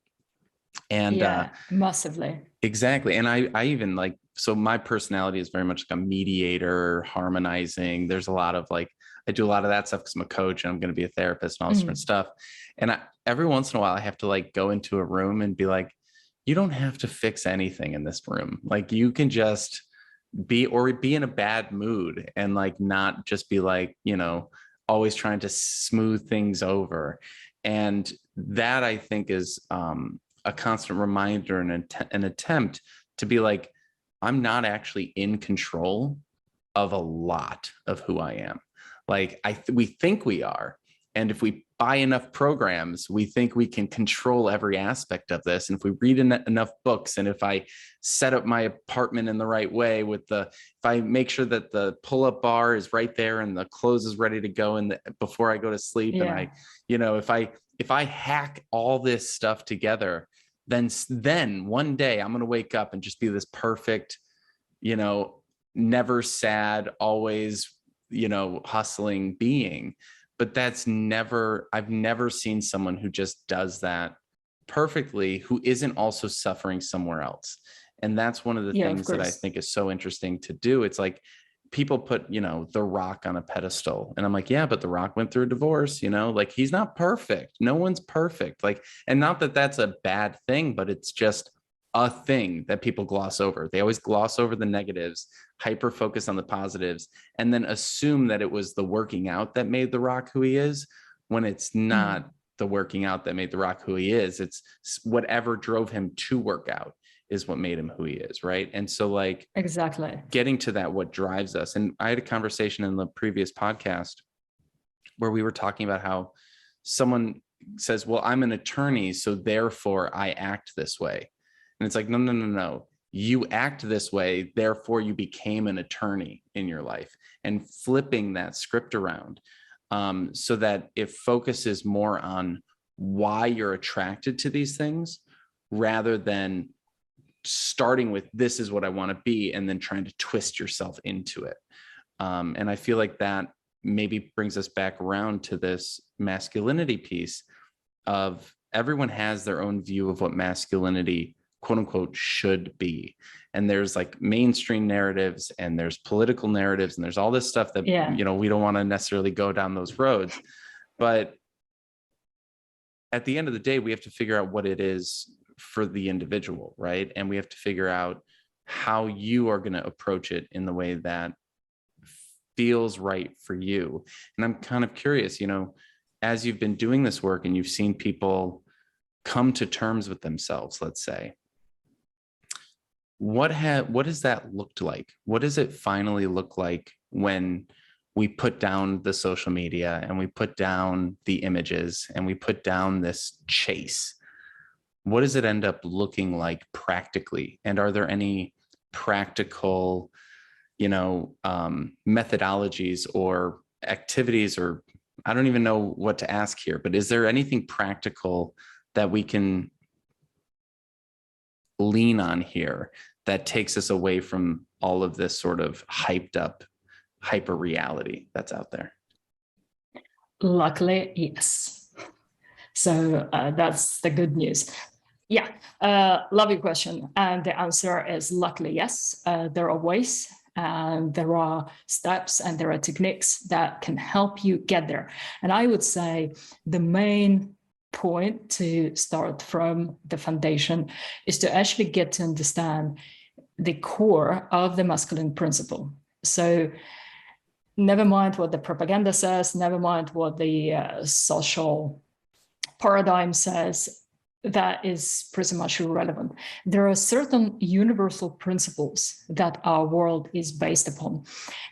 And massively. Exactly. And I even like, so my personality is very much like a mediator, harmonizing. There's a lot of like, I do a lot of that stuff because I'm a coach and I'm going to be a therapist and all this different stuff. And every once in a while, I have to like go into a room and be like, you don't have to fix anything in this room. Like you can just be in a bad mood and like not just be like, always trying to smooth things over. And that I think is a constant reminder and an attempt to be like, I'm not actually in control of a lot of who I am. Like we think we are. And if we buy enough programs, we think we can control every aspect of this. And if we read enough books, and if I set up my apartment in the right way if I make sure that the pull-up bar is right there and the clothes is ready to go before I go to sleep. And if I hack all this stuff together, then one day I'm going to wake up and just be this perfect, never sad, always, hustling being. But I've never seen someone who just does that perfectly, who isn't also suffering somewhere else. And that's one of the things that I think is so interesting to do. It's like people put, The Rock on a pedestal, and I'm like, yeah, but The Rock went through a divorce, like he's not perfect. No one's perfect. Like, and not that that's a bad thing, but it's just a thing that people gloss over. They always gloss over the negatives, hyper focus on the positives, and then assume that it was the working out that made The Rock who he is, when it's not the working out that made The Rock who he is. It's whatever drove him to work out is what made him who he is, right? And so like exactly getting to that, what drives us. And I had a conversation in the previous podcast where we were talking about how someone says, well, I'm an attorney, so therefore I act this way. And it's like, no. You act this way, therefore you became an attorney in your life. And flipping that script around so that it focuses more on why you're attracted to these things, rather than starting with this is what I want to be and then trying to twist yourself into it. And I feel like that maybe brings us back around to this masculinity piece of everyone has their own view of what masculinity quote unquote should be. And there's like mainstream narratives and there's political narratives and there's all this stuff that, we don't want to necessarily go down those roads. But at the end of the day, we have to figure out what it is for the individual, right? And we have to figure out how you are going to approach it in the way that feels right for you. And I'm kind of curious, as you've been doing this work and you've seen people come to terms with themselves, let's say, what has that looked like? What does it finally look like when we put down the social media and we put down the images and we put down this chase? What does it end up looking like practically? And are there any practical, methodologies or activities, or I don't even know what to ask here, but is there anything practical that we can lean on here that takes us away from all of this sort of hyped up hyper reality that's out there? Luckily, yes. So that's the good news. Yeah, love your question. And the answer is luckily, yes. There are ways and there are steps and there are techniques that can help you get there. And I would say the main point to start from, the foundation, is to actually get to understand the core of the masculine principle. So never mind what the propaganda says, never mind what the social paradigm says, that is pretty much irrelevant. There are certain universal principles that our world is based upon.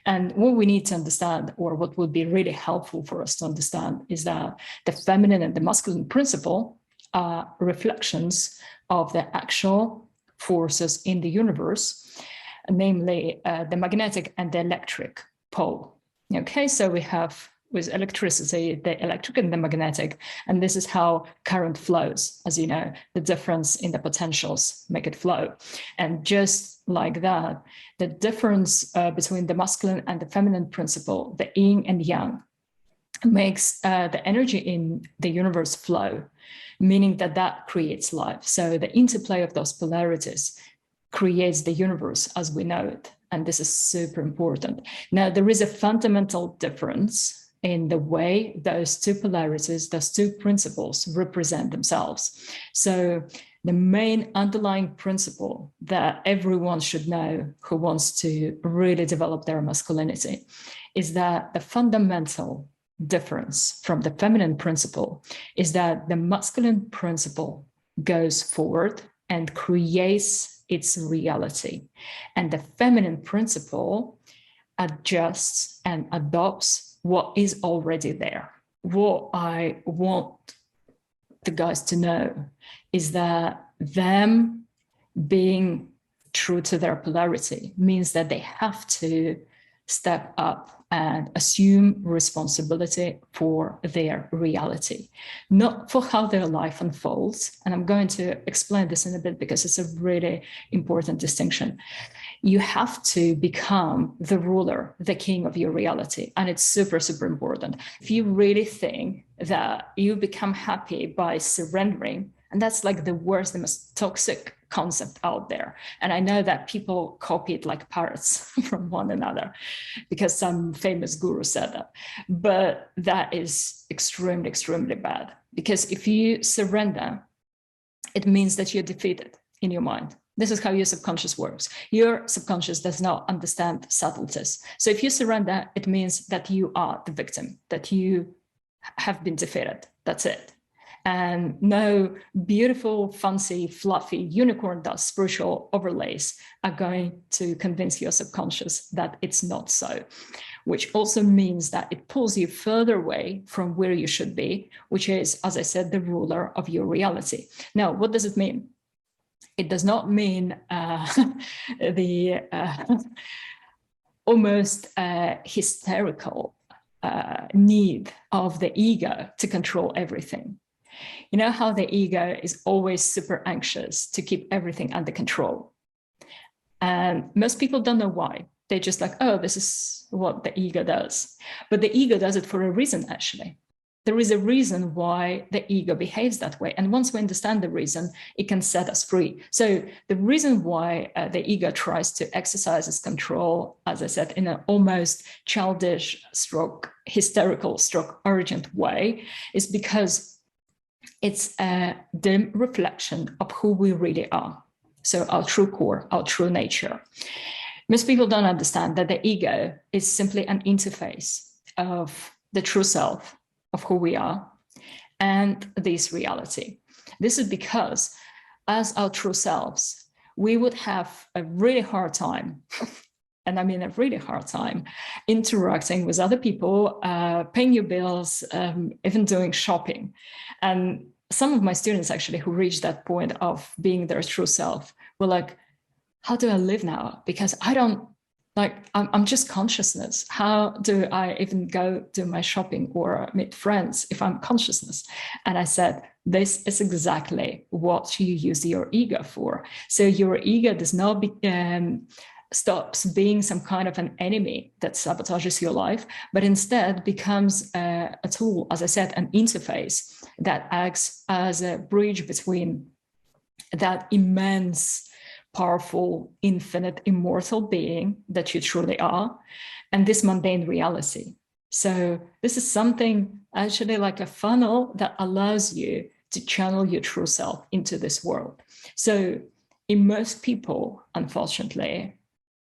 And what we need to understand, or what would be really helpful for us to understand, is that the feminine and the masculine principle are reflections of the actual forces in the universe, namely the magnetic and the electric pole. Okay, so we have with electricity, the electric and the magnetic, and this is how current flows. As you know, the difference in the potentials make it flow. And just like that, the difference between the masculine and the feminine principle, the yin and yang, makes the energy in the universe flow, meaning that creates life. So the interplay of those polarities creates the universe as we know it. And this is super important. Now, there is a fundamental difference in the way those two polarities, those two principles represent themselves. So the main underlying principle that everyone should know who wants to really develop their masculinity is that the fundamental difference from the feminine principle is that the masculine principle goes forward and creates its reality, and the feminine principle adjusts and adopts what is already there. What I want the guys to know is that them being true to their polarity means that they have to step up and assume responsibility for their reality, not for how their life unfolds. And I'm going to explain this in a bit because it's a really important distinction. You have to become the ruler, the king of your reality. And it's super, super important. If you really think that you become happy by surrendering, and that's like the worst, the most toxic concept out there. And I know that people copy it like parrots from one another because some famous guru said that. But that is extremely, extremely bad. Because if you surrender, it means that you're defeated in your mind. This is how your subconscious works. Your subconscious does not understand subtleties. So if you surrender, it means that you are the victim, that you have been defeated. That's it. And no beautiful, fancy, fluffy unicorn dust spiritual overlays are going to convince your subconscious that it's not so, which also means that it pulls you further away from where you should be, which is, as I said, the ruler of your reality. Now, what does it mean? It does not mean the almost hysterical need of the ego to control everything. You know how the ego is always super anxious to keep everything under control. And most people don't know why. They're just like, oh, this is what the ego does. But the ego does it for a reason, actually. There is a reason why the ego behaves that way. And once we understand the reason, it can set us free. So the reason why the ego tries to exercise its control, as I said, in an almost childish stroke, hysterical stroke, urgent way, is because it's a dim reflection of who we really are. So our true core, our true nature. Most people don't understand that the ego is simply an interface of the true self, of who we are, and this reality. This is because as our true selves, we would have a really hard time, and I mean a really hard time, interacting with other people, paying your bills, even doing shopping. And some of my students actually who reached that point of being their true self were like, how do I live now? Because I don't, like, I'm just consciousness. How do I even go do my shopping or meet friends if I'm consciousness? And I said, this is exactly what you use your ego for. So your ego does not stops being some kind of an enemy that sabotages your life, but instead becomes a tool, as I said, an interface that acts as a bridge between that immense, powerful, infinite, immortal being that you truly are, and this mundane reality. So this is something actually like a funnel that allows you to channel your true self into this world. So in most people, unfortunately,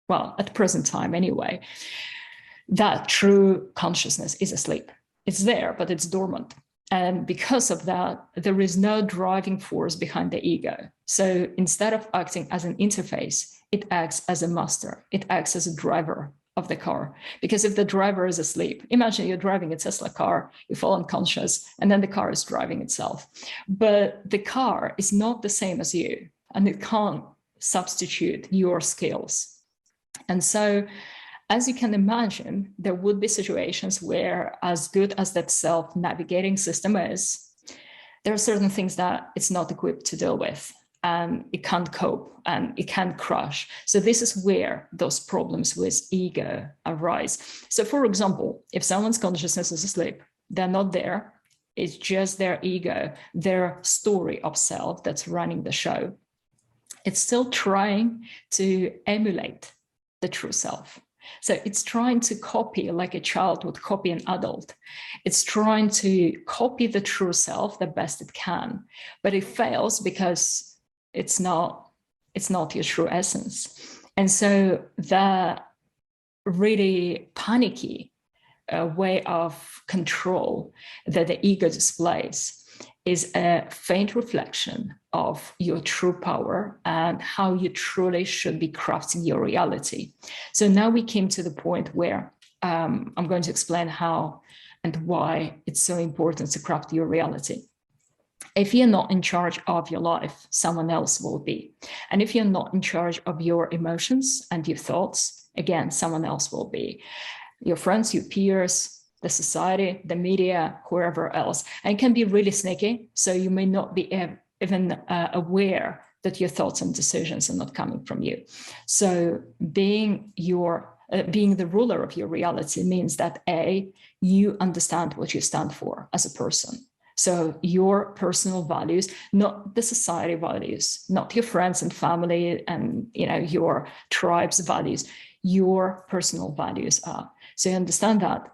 well, at present time anyway, that true consciousness is asleep. It's there, but it's dormant. And because of that, there is no driving force behind the ego. So instead of acting as an interface, it acts as a master. It acts as a driver of the car. Because if the driver is asleep, imagine you're driving a Tesla car, you fall unconscious, and then the car is driving itself. But the car is not the same as you, and it can't substitute your skills. And so, as you can imagine, there would be situations where, as good as that self-navigating system is, there are certain things that it's not equipped to deal with, and it can't cope, and it can't crush. So this is where those problems with ego arise. So for example, if someone's consciousness is asleep, They're not there. It's just their ego, their story of self that's running the show. It's still trying to emulate the true self. So it's trying to copy, like a child would copy an adult. It's trying to copy the true self the best it can, but it fails because it's not your true essence. And so the really panicky way of control that the ego displays is a faint reflection of your true power and how you truly should be crafting your reality. So now we came to the point where I'm going to explain how and why it's so important to craft your reality. If you're not in charge of your life, someone else will be. And if you're not in charge of your emotions and your thoughts, again, someone else will be. Your friends, your peers, the society, the media, whoever else. And it can be really sneaky. So you may not be even aware that your thoughts and decisions are not coming from you. So being the ruler of your reality means that you understand what you stand for as a person. So your personal values, not the society values, not your friends and family and your tribe's values, your personal values are. So you understand that.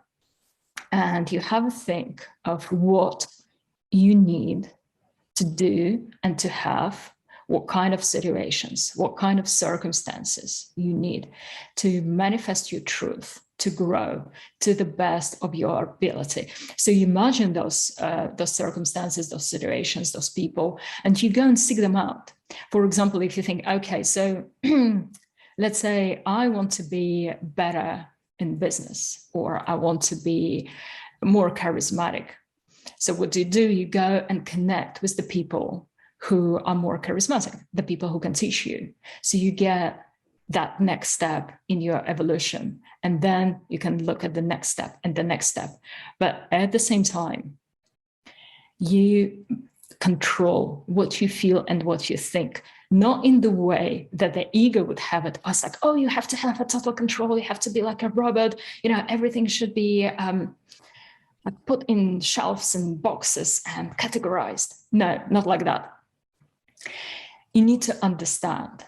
And you have a think of what you need to do and to have, what kind of situations, what kind of circumstances you need to manifest your truth, to grow to the best of your ability. So you imagine those circumstances, those situations, those people, and you go and seek them out. For example, if you think, okay, so let's say I want to be better in business, or I want to be more charismatic. So what do? You go and connect with the people who are more charismatic, the people who can teach you. So you get that next step in your evolution, and then you can look at the next step and the next step. But at the same time, you control what you feel and what you think, not in the way that the ego would have it. It's like, oh, you have to have a total control. You have to be like a robot. Everything should be put in shelves and boxes and categorized. No, not like that. You need to understand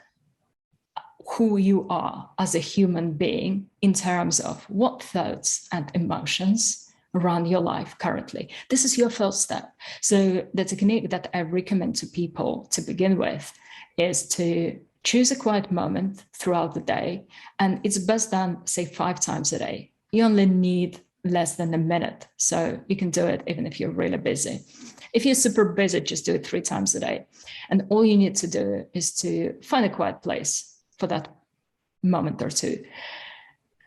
who you are as a human being in terms of what thoughts and emotions run your life currently. This is your first step. So the technique that I recommend to people to begin with is to choose a quiet moment throughout the day. And it's best done, say, 5 times a day. You only need less than a minute. So you can do it even if you're really busy. If you're super busy, just do it 3 times a day. And all you need to do is to find a quiet place for that moment or two.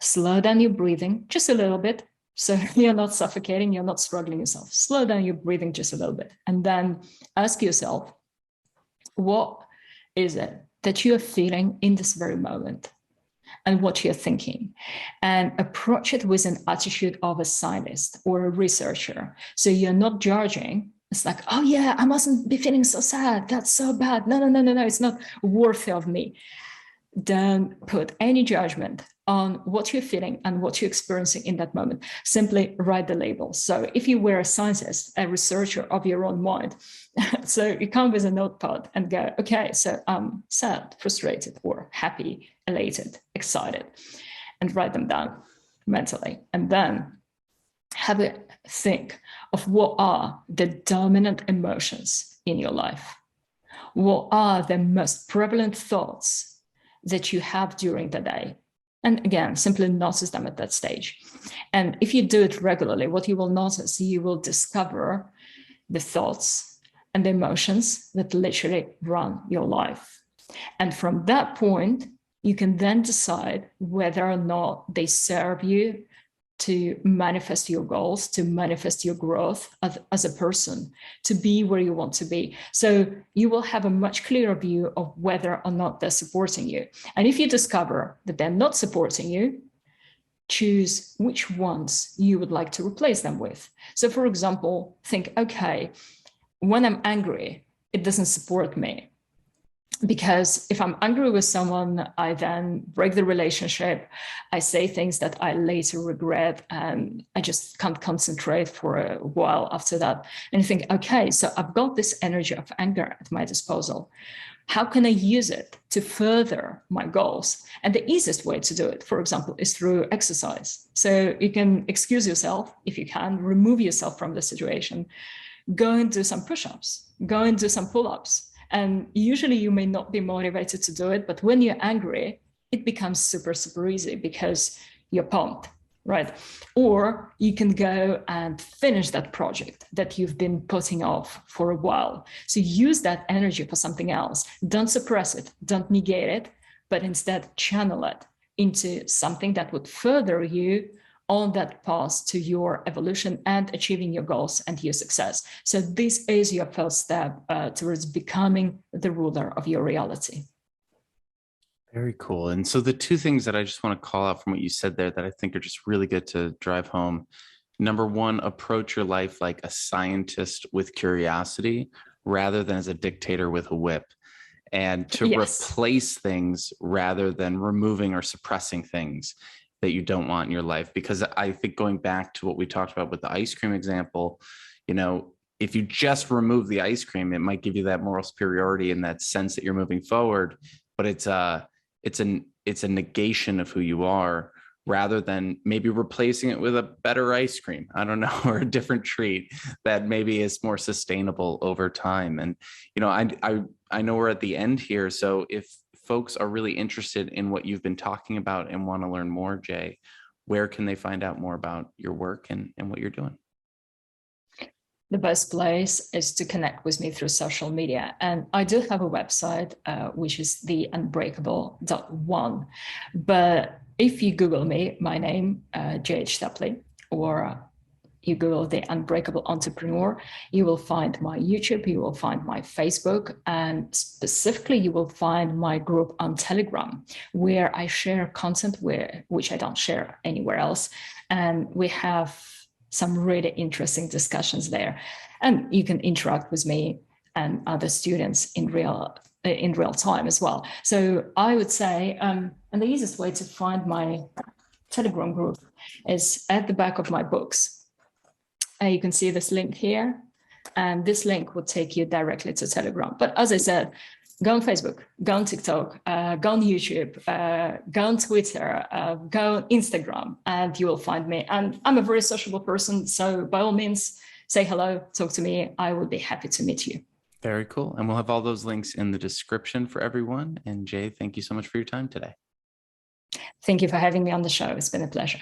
Slow down your breathing just a little bit. So you're not suffocating, you're not struggling yourself. Slow down your breathing just a little bit. And then ask yourself, what is it that you are feeling in this very moment? And what you're thinking, and approach it with an attitude of a scientist or a researcher. So you're not judging. It's like, oh yeah, I mustn't be feeling so sad. That's so bad. No. It's not worthy of me. Don't put any judgment on what you're feeling and what you're experiencing in that moment. Simply write the label. So if you were a scientist, a researcher of your own mind, so you come with a notepad and go, okay, so I'm sad, frustrated, or happy, elated, excited, and write them down mentally. And then have a think of what are the dominant emotions in your life. What are the most prevalent thoughts that you have during the day? And again, simply notice them at that stage. And if you do it regularly, what you will notice, you will discover the thoughts and the emotions that literally run your life. And from that point, you can then decide whether or not they serve you to manifest your goals, to manifest your growth as a person, to be where you want to be. So you will have a much clearer view of whether or not they're supporting you. And if you discover that they're not supporting you, choose which ones you would like to replace them with. So for example, think, okay, when I'm angry, it doesn't support me. Because if I'm angry with someone, I then break the relationship. I say things that I later regret, and I just can't concentrate for a while after that. And you think, okay, so I've got this energy of anger at my disposal. How can I use it to further my goals? And the easiest way to do it, for example, is through exercise. So you can excuse yourself if you can, remove yourself from the situation, go and do some push-ups, go and do some pull-ups. And usually you may not be motivated to do it, but when you're angry, it becomes super, super easy because you're pumped, right? Or you can go and finish that project that you've been putting off for a while. So use that energy for something else. Don't suppress it, don't negate it, but instead channel it into something that would further you on that path to your evolution and achieving your goals and your success. So this is your first step towards becoming the ruler of your reality. Very cool. And so the two things that I just want to call out from what you said there that I think are just really good to drive home. Number one, approach your life like a scientist with curiosity rather than as a dictator with a whip. And to replace things rather than removing or suppressing things that you don't want in your life. Because I think going back to what we talked about with the ice cream example, if you just remove the ice cream, it might give you that moral superiority in that sense that you're moving forward, but it's a negation of who you are rather than maybe replacing it with a better ice cream, I don't know, or a different treat that maybe is more sustainable over time. And, I know we're at the end here. So if folks are really interested in what you've been talking about and want to learn more, Jay, where can they find out more about your work and what you're doing? The best place is to connect with me through social media. And I do have a website, which is the Unbreakable.one. But if you Google me, my name, Jay H Tepley, or you Google the Unbreakable Entrepreneur, you will find my YouTube, you will find my Facebook, and specifically you will find my group on Telegram, where I share content which I don't share anywhere else. And we have some really interesting discussions there. And you can interact with me and other students in real time as well. So I would say, and the easiest way to find my Telegram group is at the back of my books. You can see this link here, and this link will take you directly to Telegram. But as I said, go on Facebook, go on TikTok, go on YouTube, go on Twitter, go on Instagram, and you will find me. And I'm a very sociable person, so by all means, say hello, talk to me. I will be happy to meet you. Very cool. And we'll have all those links in the description for everyone. And Jay, thank you so much for your time today. Thank you for having me on the show. It's been a pleasure.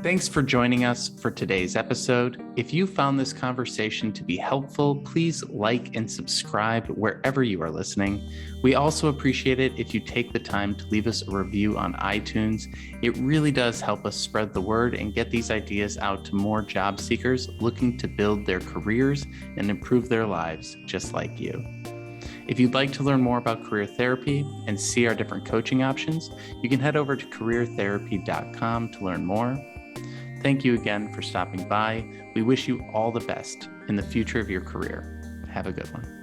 Thanks for joining us for today's episode. If you found this conversation to be helpful, please like and subscribe wherever you are listening. We also appreciate it if you take the time to leave us a review on iTunes. It really does help us spread the word and get these ideas out to more job seekers looking to build their careers and improve their lives just like you. If you'd like to learn more about career therapy and see our different coaching options, you can head over to careertherapy.com to learn more. Thank you again for stopping by. We wish you all the best in the future of your career. Have a good one.